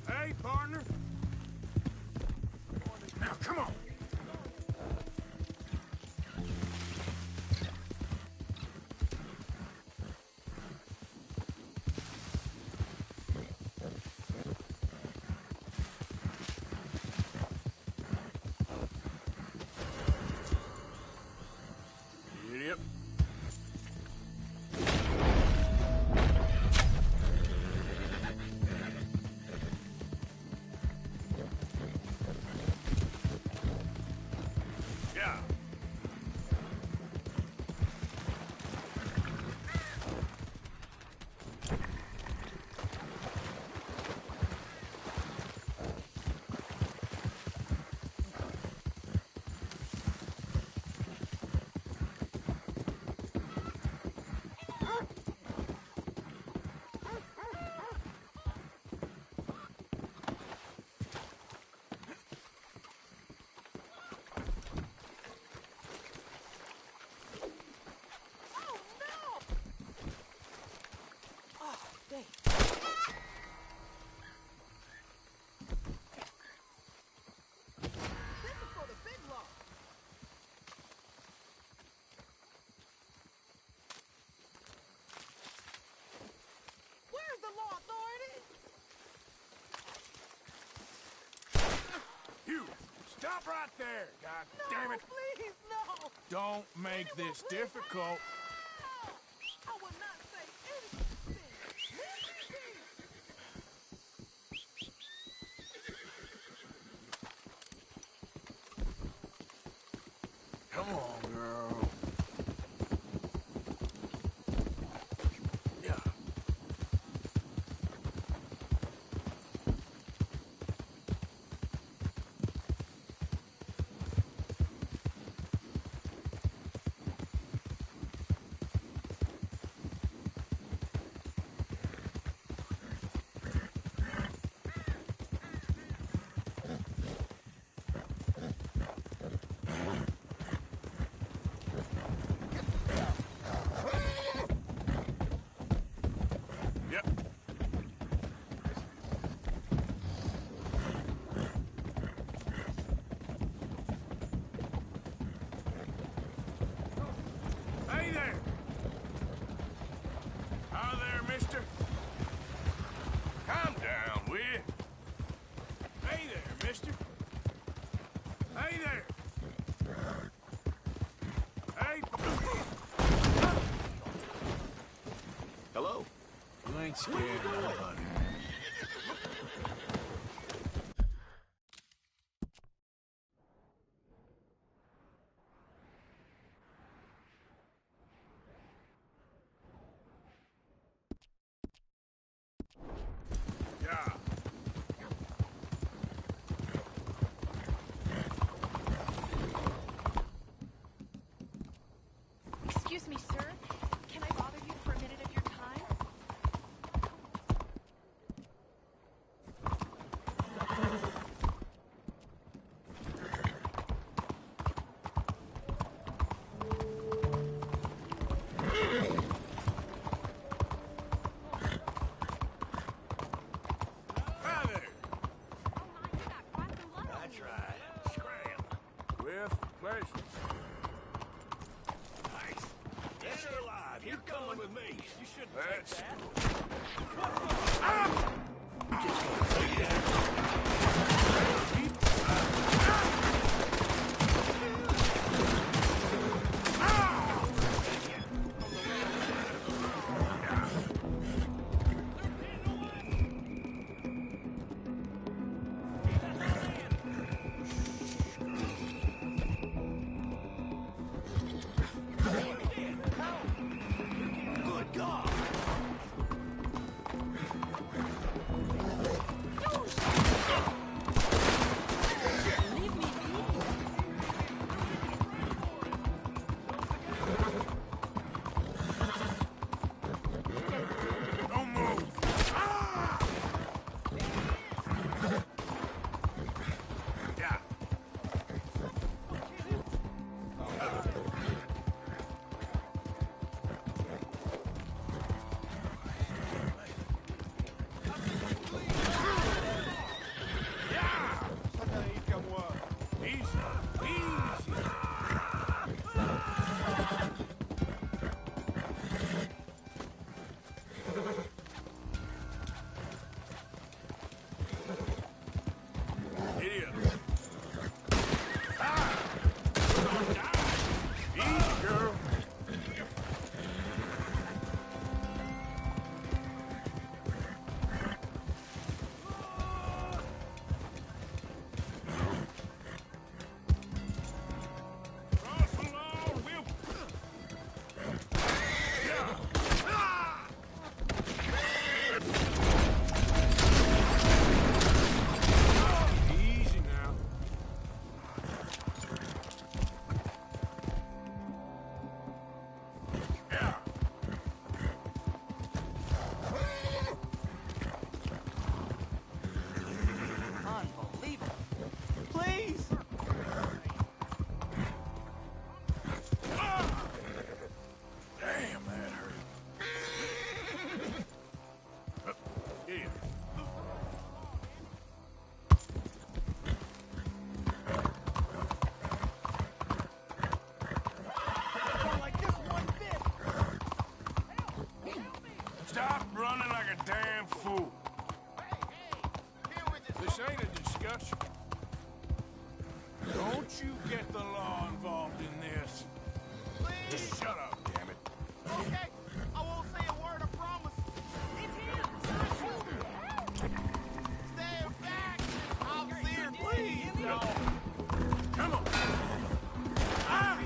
Hey, partner. Now, come on. Yep. Yeah. Where's the law authority? You, stop right there, God damn it. Please, no! Don't make this difficult. I will not say anything. Come on, girl. Yeah. mister. Calm down, will you? Hey there, mister. Hey there. Hey. Hello? You ain't scared of nobody. Excuse me, sir. Can I bother you for a minute of your time? That's right. Scram. With pleasure. Nice. Dead or alive, you're coming with me. You shouldn't Let's take that. I'm just gonna take that. Good God! Don't move. Yeah. Easy. Easy. Idiot. Easy, girl. Cross the law, Will. Easy now. Yeah. Unbelievable. Please! Damn, that hurt. Yeah. Like this one bit! Stop running like a damn fool. This ain't a discussion. Don't you get the law involved in this. Just shut up, damn it. Okay, I won't say a word, I promise. It's him! Stand back! Officer, please! No! Come on. Ah!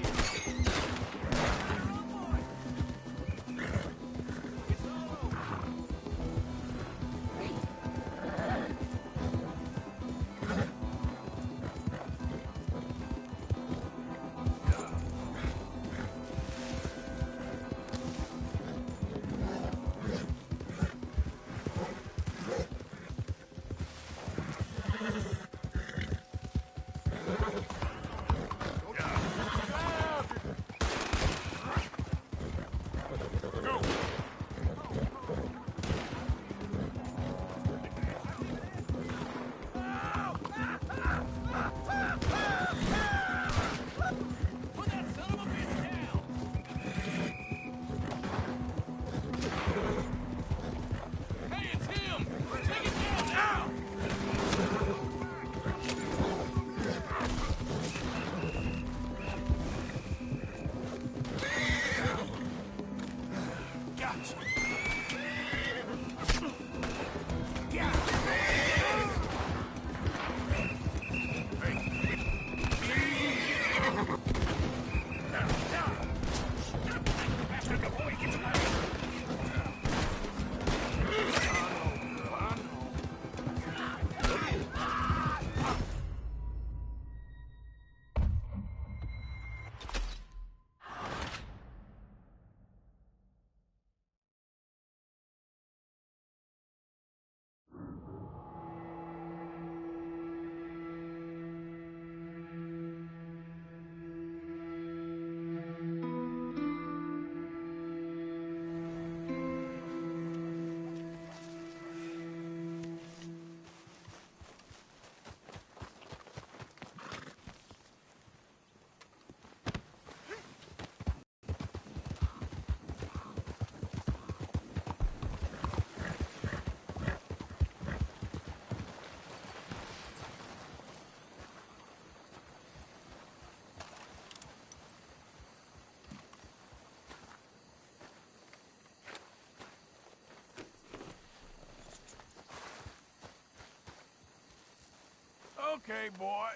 Okay, boy.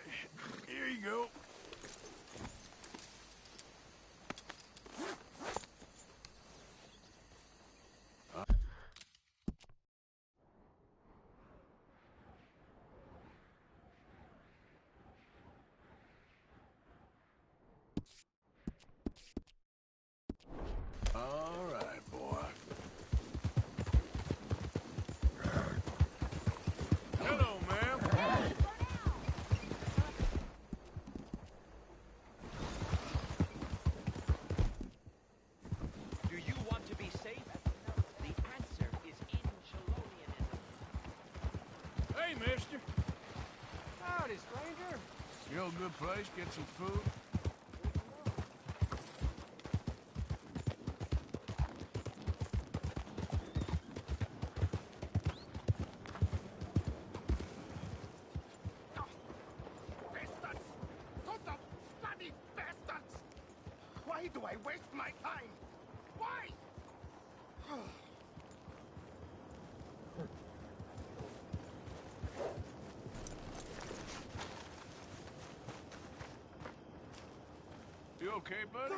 Here you go. All right, boy. Hello, ma'am. Do you want to be safe? The answer is in Chelonianism. Hey, mister. Howdy, stranger. You know a good place, get some food? Bastards! Total bloody bastards! Why do I waste my time? Why? You okay, buddy?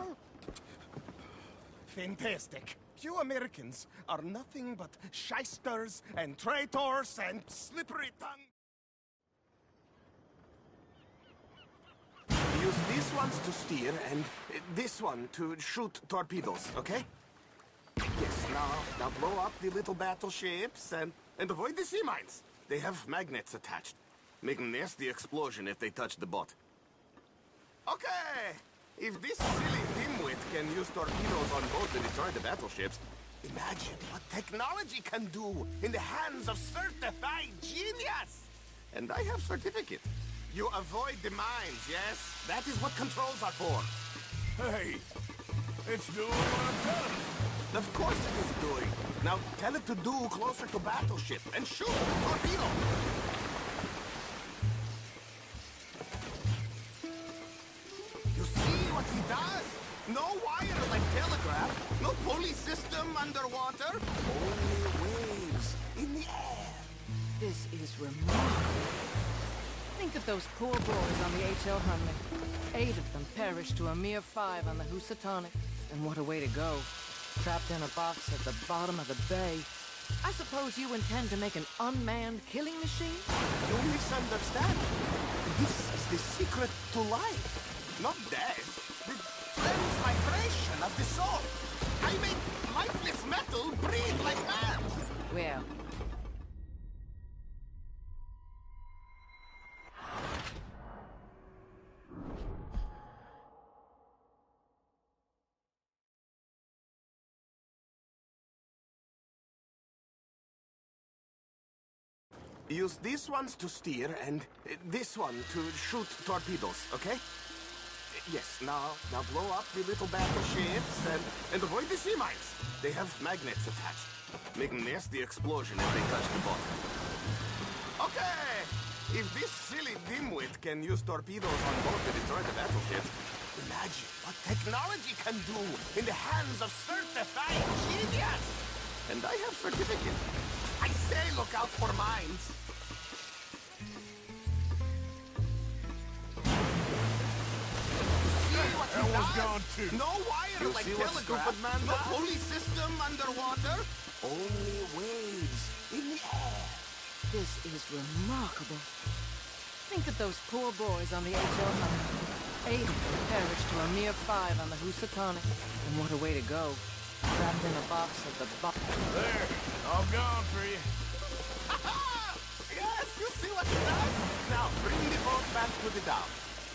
Fantastic. You Americans are nothing but shysters and traitors and slippery tongue. Use these ones to steer and this one to shoot torpedoes, okay? Yes, now blow up the little battleships and avoid the sea mines. They have magnets attached. Make a nasty explosion if they touch the boat. Okay! If this silly dimwit can use torpedoes on boat to destroy the battleships, imagine what technology can do in the hands of certified genius! And I have certificate. You avoid the mines, yes? That is what controls are for. Hey, it's doing what I'm telling it. Of course it is doing. Now tell it to do closer to battleship and shoot torpedo. You see what he does? No wire like telegraph, no pulley system underwater, only waves in the air. This is remarkable. Think of those poor boys on the H.L. Hunley. 8 of them perished to a mere 5 on the Housatonic. And what a way to go. Trapped in a box at the bottom of the bay. I suppose you intend to make an unmanned killing machine? You misunderstand. This is the secret to life, not death. The transmigration of the soul. I make lifeless metal breathe like man. Well, use these ones to steer and this one to shoot torpedoes, okay? Yes, now blow up the little battleships and avoid the sea mines. They have magnets attached. Make a nasty explosion if they touch the boat. Okay! If this silly dimwit can use torpedoes on boat to destroy the battleships, imagine what technology can do in the hands of certified genius! And I have certificate. I say look out for mines. That one's gone too. No wire like telegraph, no pulley system underwater, only waves in the air. this is remarkable. Think of those poor boys on the H.L. Hunley. 8 of them perished to a mere 5 on the Housatonic. And what a way to go. Trapped in a box at the bottom. There, all gone for you. Yes, you see what he does? Now, bring the boat back to the dock.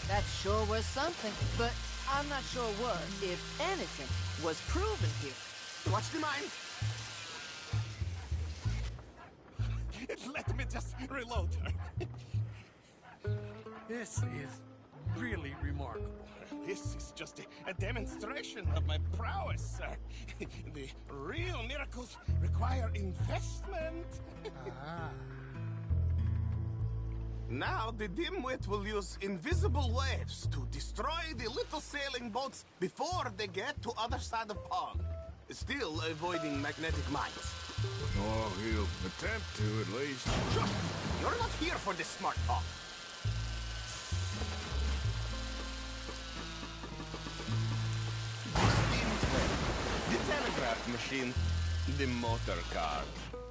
That sure was something, but I'm not sure what, if anything, was proven here. Watch the mine. Let me just reload. This is really remarkable. This is just a demonstration of my prowess, sir. The real miracles require investment. Now the dimwit will use invisible waves to destroy the little sailing boats before they get to other side of pond. Still avoiding magnetic mines. Oh, he'll attempt to, at least. Sure. You're not here for this smart talk. machine, the motor car.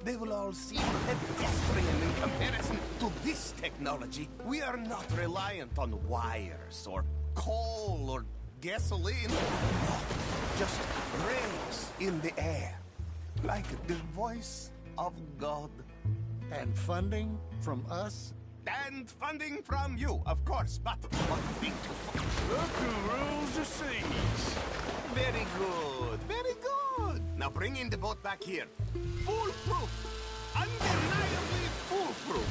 They will all seem pedestrian in comparison to this technology. We are not reliant on wires or coal or gasoline. No, just rays in the air, like the voice of God. And funding from us? And funding from you, of course, but one thing to... Look who rules the seas. Very good, very good. Now bring in the boat back here. Foolproof. Undeniably foolproof.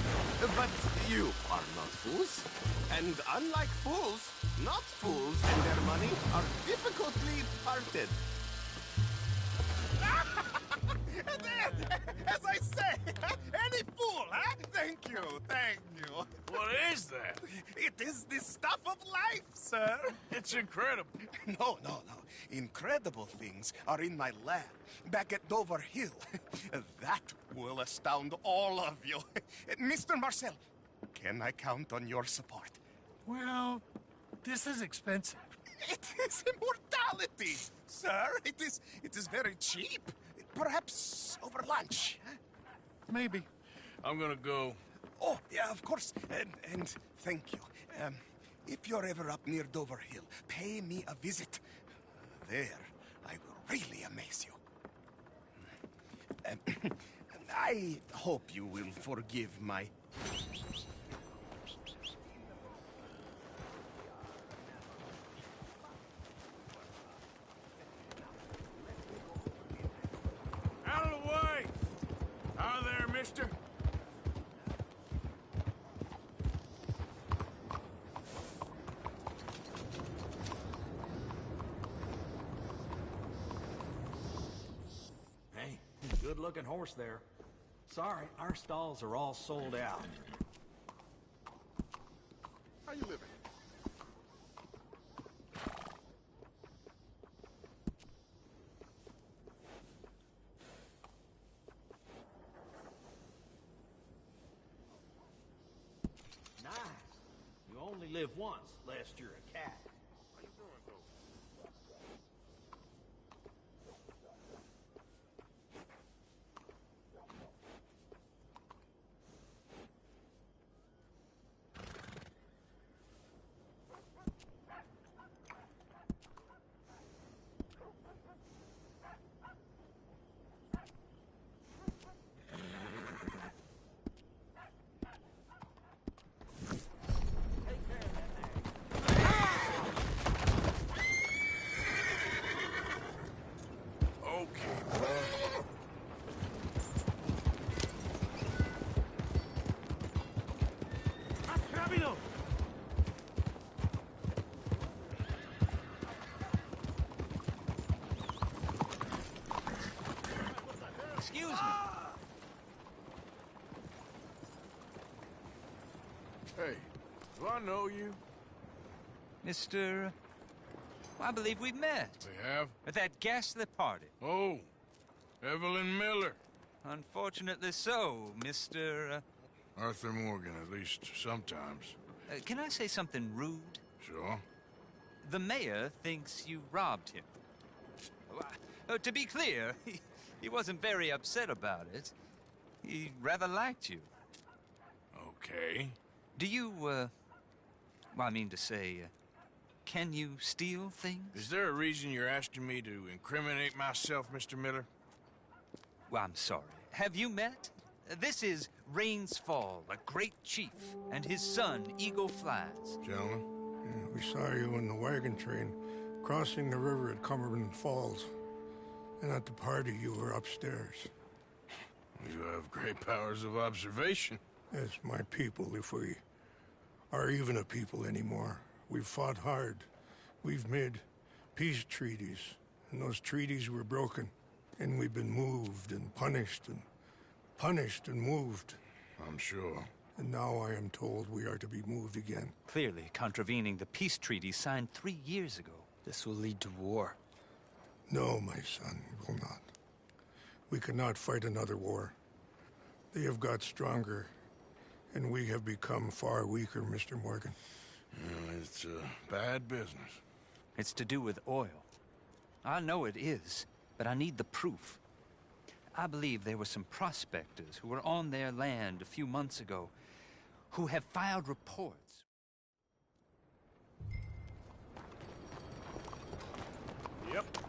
But you are not fools. And unlike fools, not fools and their money are difficultly parted. As I say, any fool, huh? Thank you, thank you. What is that? It is the stuff of life, sir. It's incredible. No. Incredible things are in my lab, back at Dover Hill. That will astound all of you. Mr. Marcel, can I count on your support? Well, this is expensive. It is immortality, sir. It is very cheap. Perhaps over lunch. Huh? Maybe. I'm gonna go. Oh, yeah, of course. And thank you. If you're ever up near Dover Hill, pay me a visit. There, I will really amaze you. I hope you will forgive my... Out of the way! Out of there, mister. Hey, good-looking horse there. Sorry, our stalls are all sold out. How you living? Nice. You only live once, lest you're a cat. How you doing, though? Excuse me. Hey, do I know you? Mr. I believe we've met. We have? At that ghastly party. Oh, Evelyn Miller. Unfortunately so, Mr. Arthur Morgan, at least sometimes. Can I say something rude? Sure. The mayor thinks you robbed him. To be clear, he wasn't very upset about it. He rather liked you. Okay. Do you, well, I mean to say, can you steal things? Is there a reason you're asking me to incriminate myself, Mr. Miller? Well, I'm sorry. Have you met? This is Rains Fall, a great chief, and his son, Eagle Flies. Gentlemen? Yeah, we saw you in the wagon train crossing the river at Cumberland Falls. And at the party, you were upstairs. You have great powers of observation. Yes, my people, if we are even a people anymore. We've fought hard. We've made peace treaties, and those treaties were broken. And we've been moved and punished and moved. I'm sure. And now I am told we are to be moved again. Clearly contravening the peace treaty signed 3 years ago. This will lead to war. No, my son, it will not. We cannot fight another war. They have got stronger, and we have become far weaker, Mr. Morgan. Well, it's bad business. It's to do with oil. I know it is. but I need the proof. I believe there were some prospectors who were on their land a few months ago who have filed reports. Yep.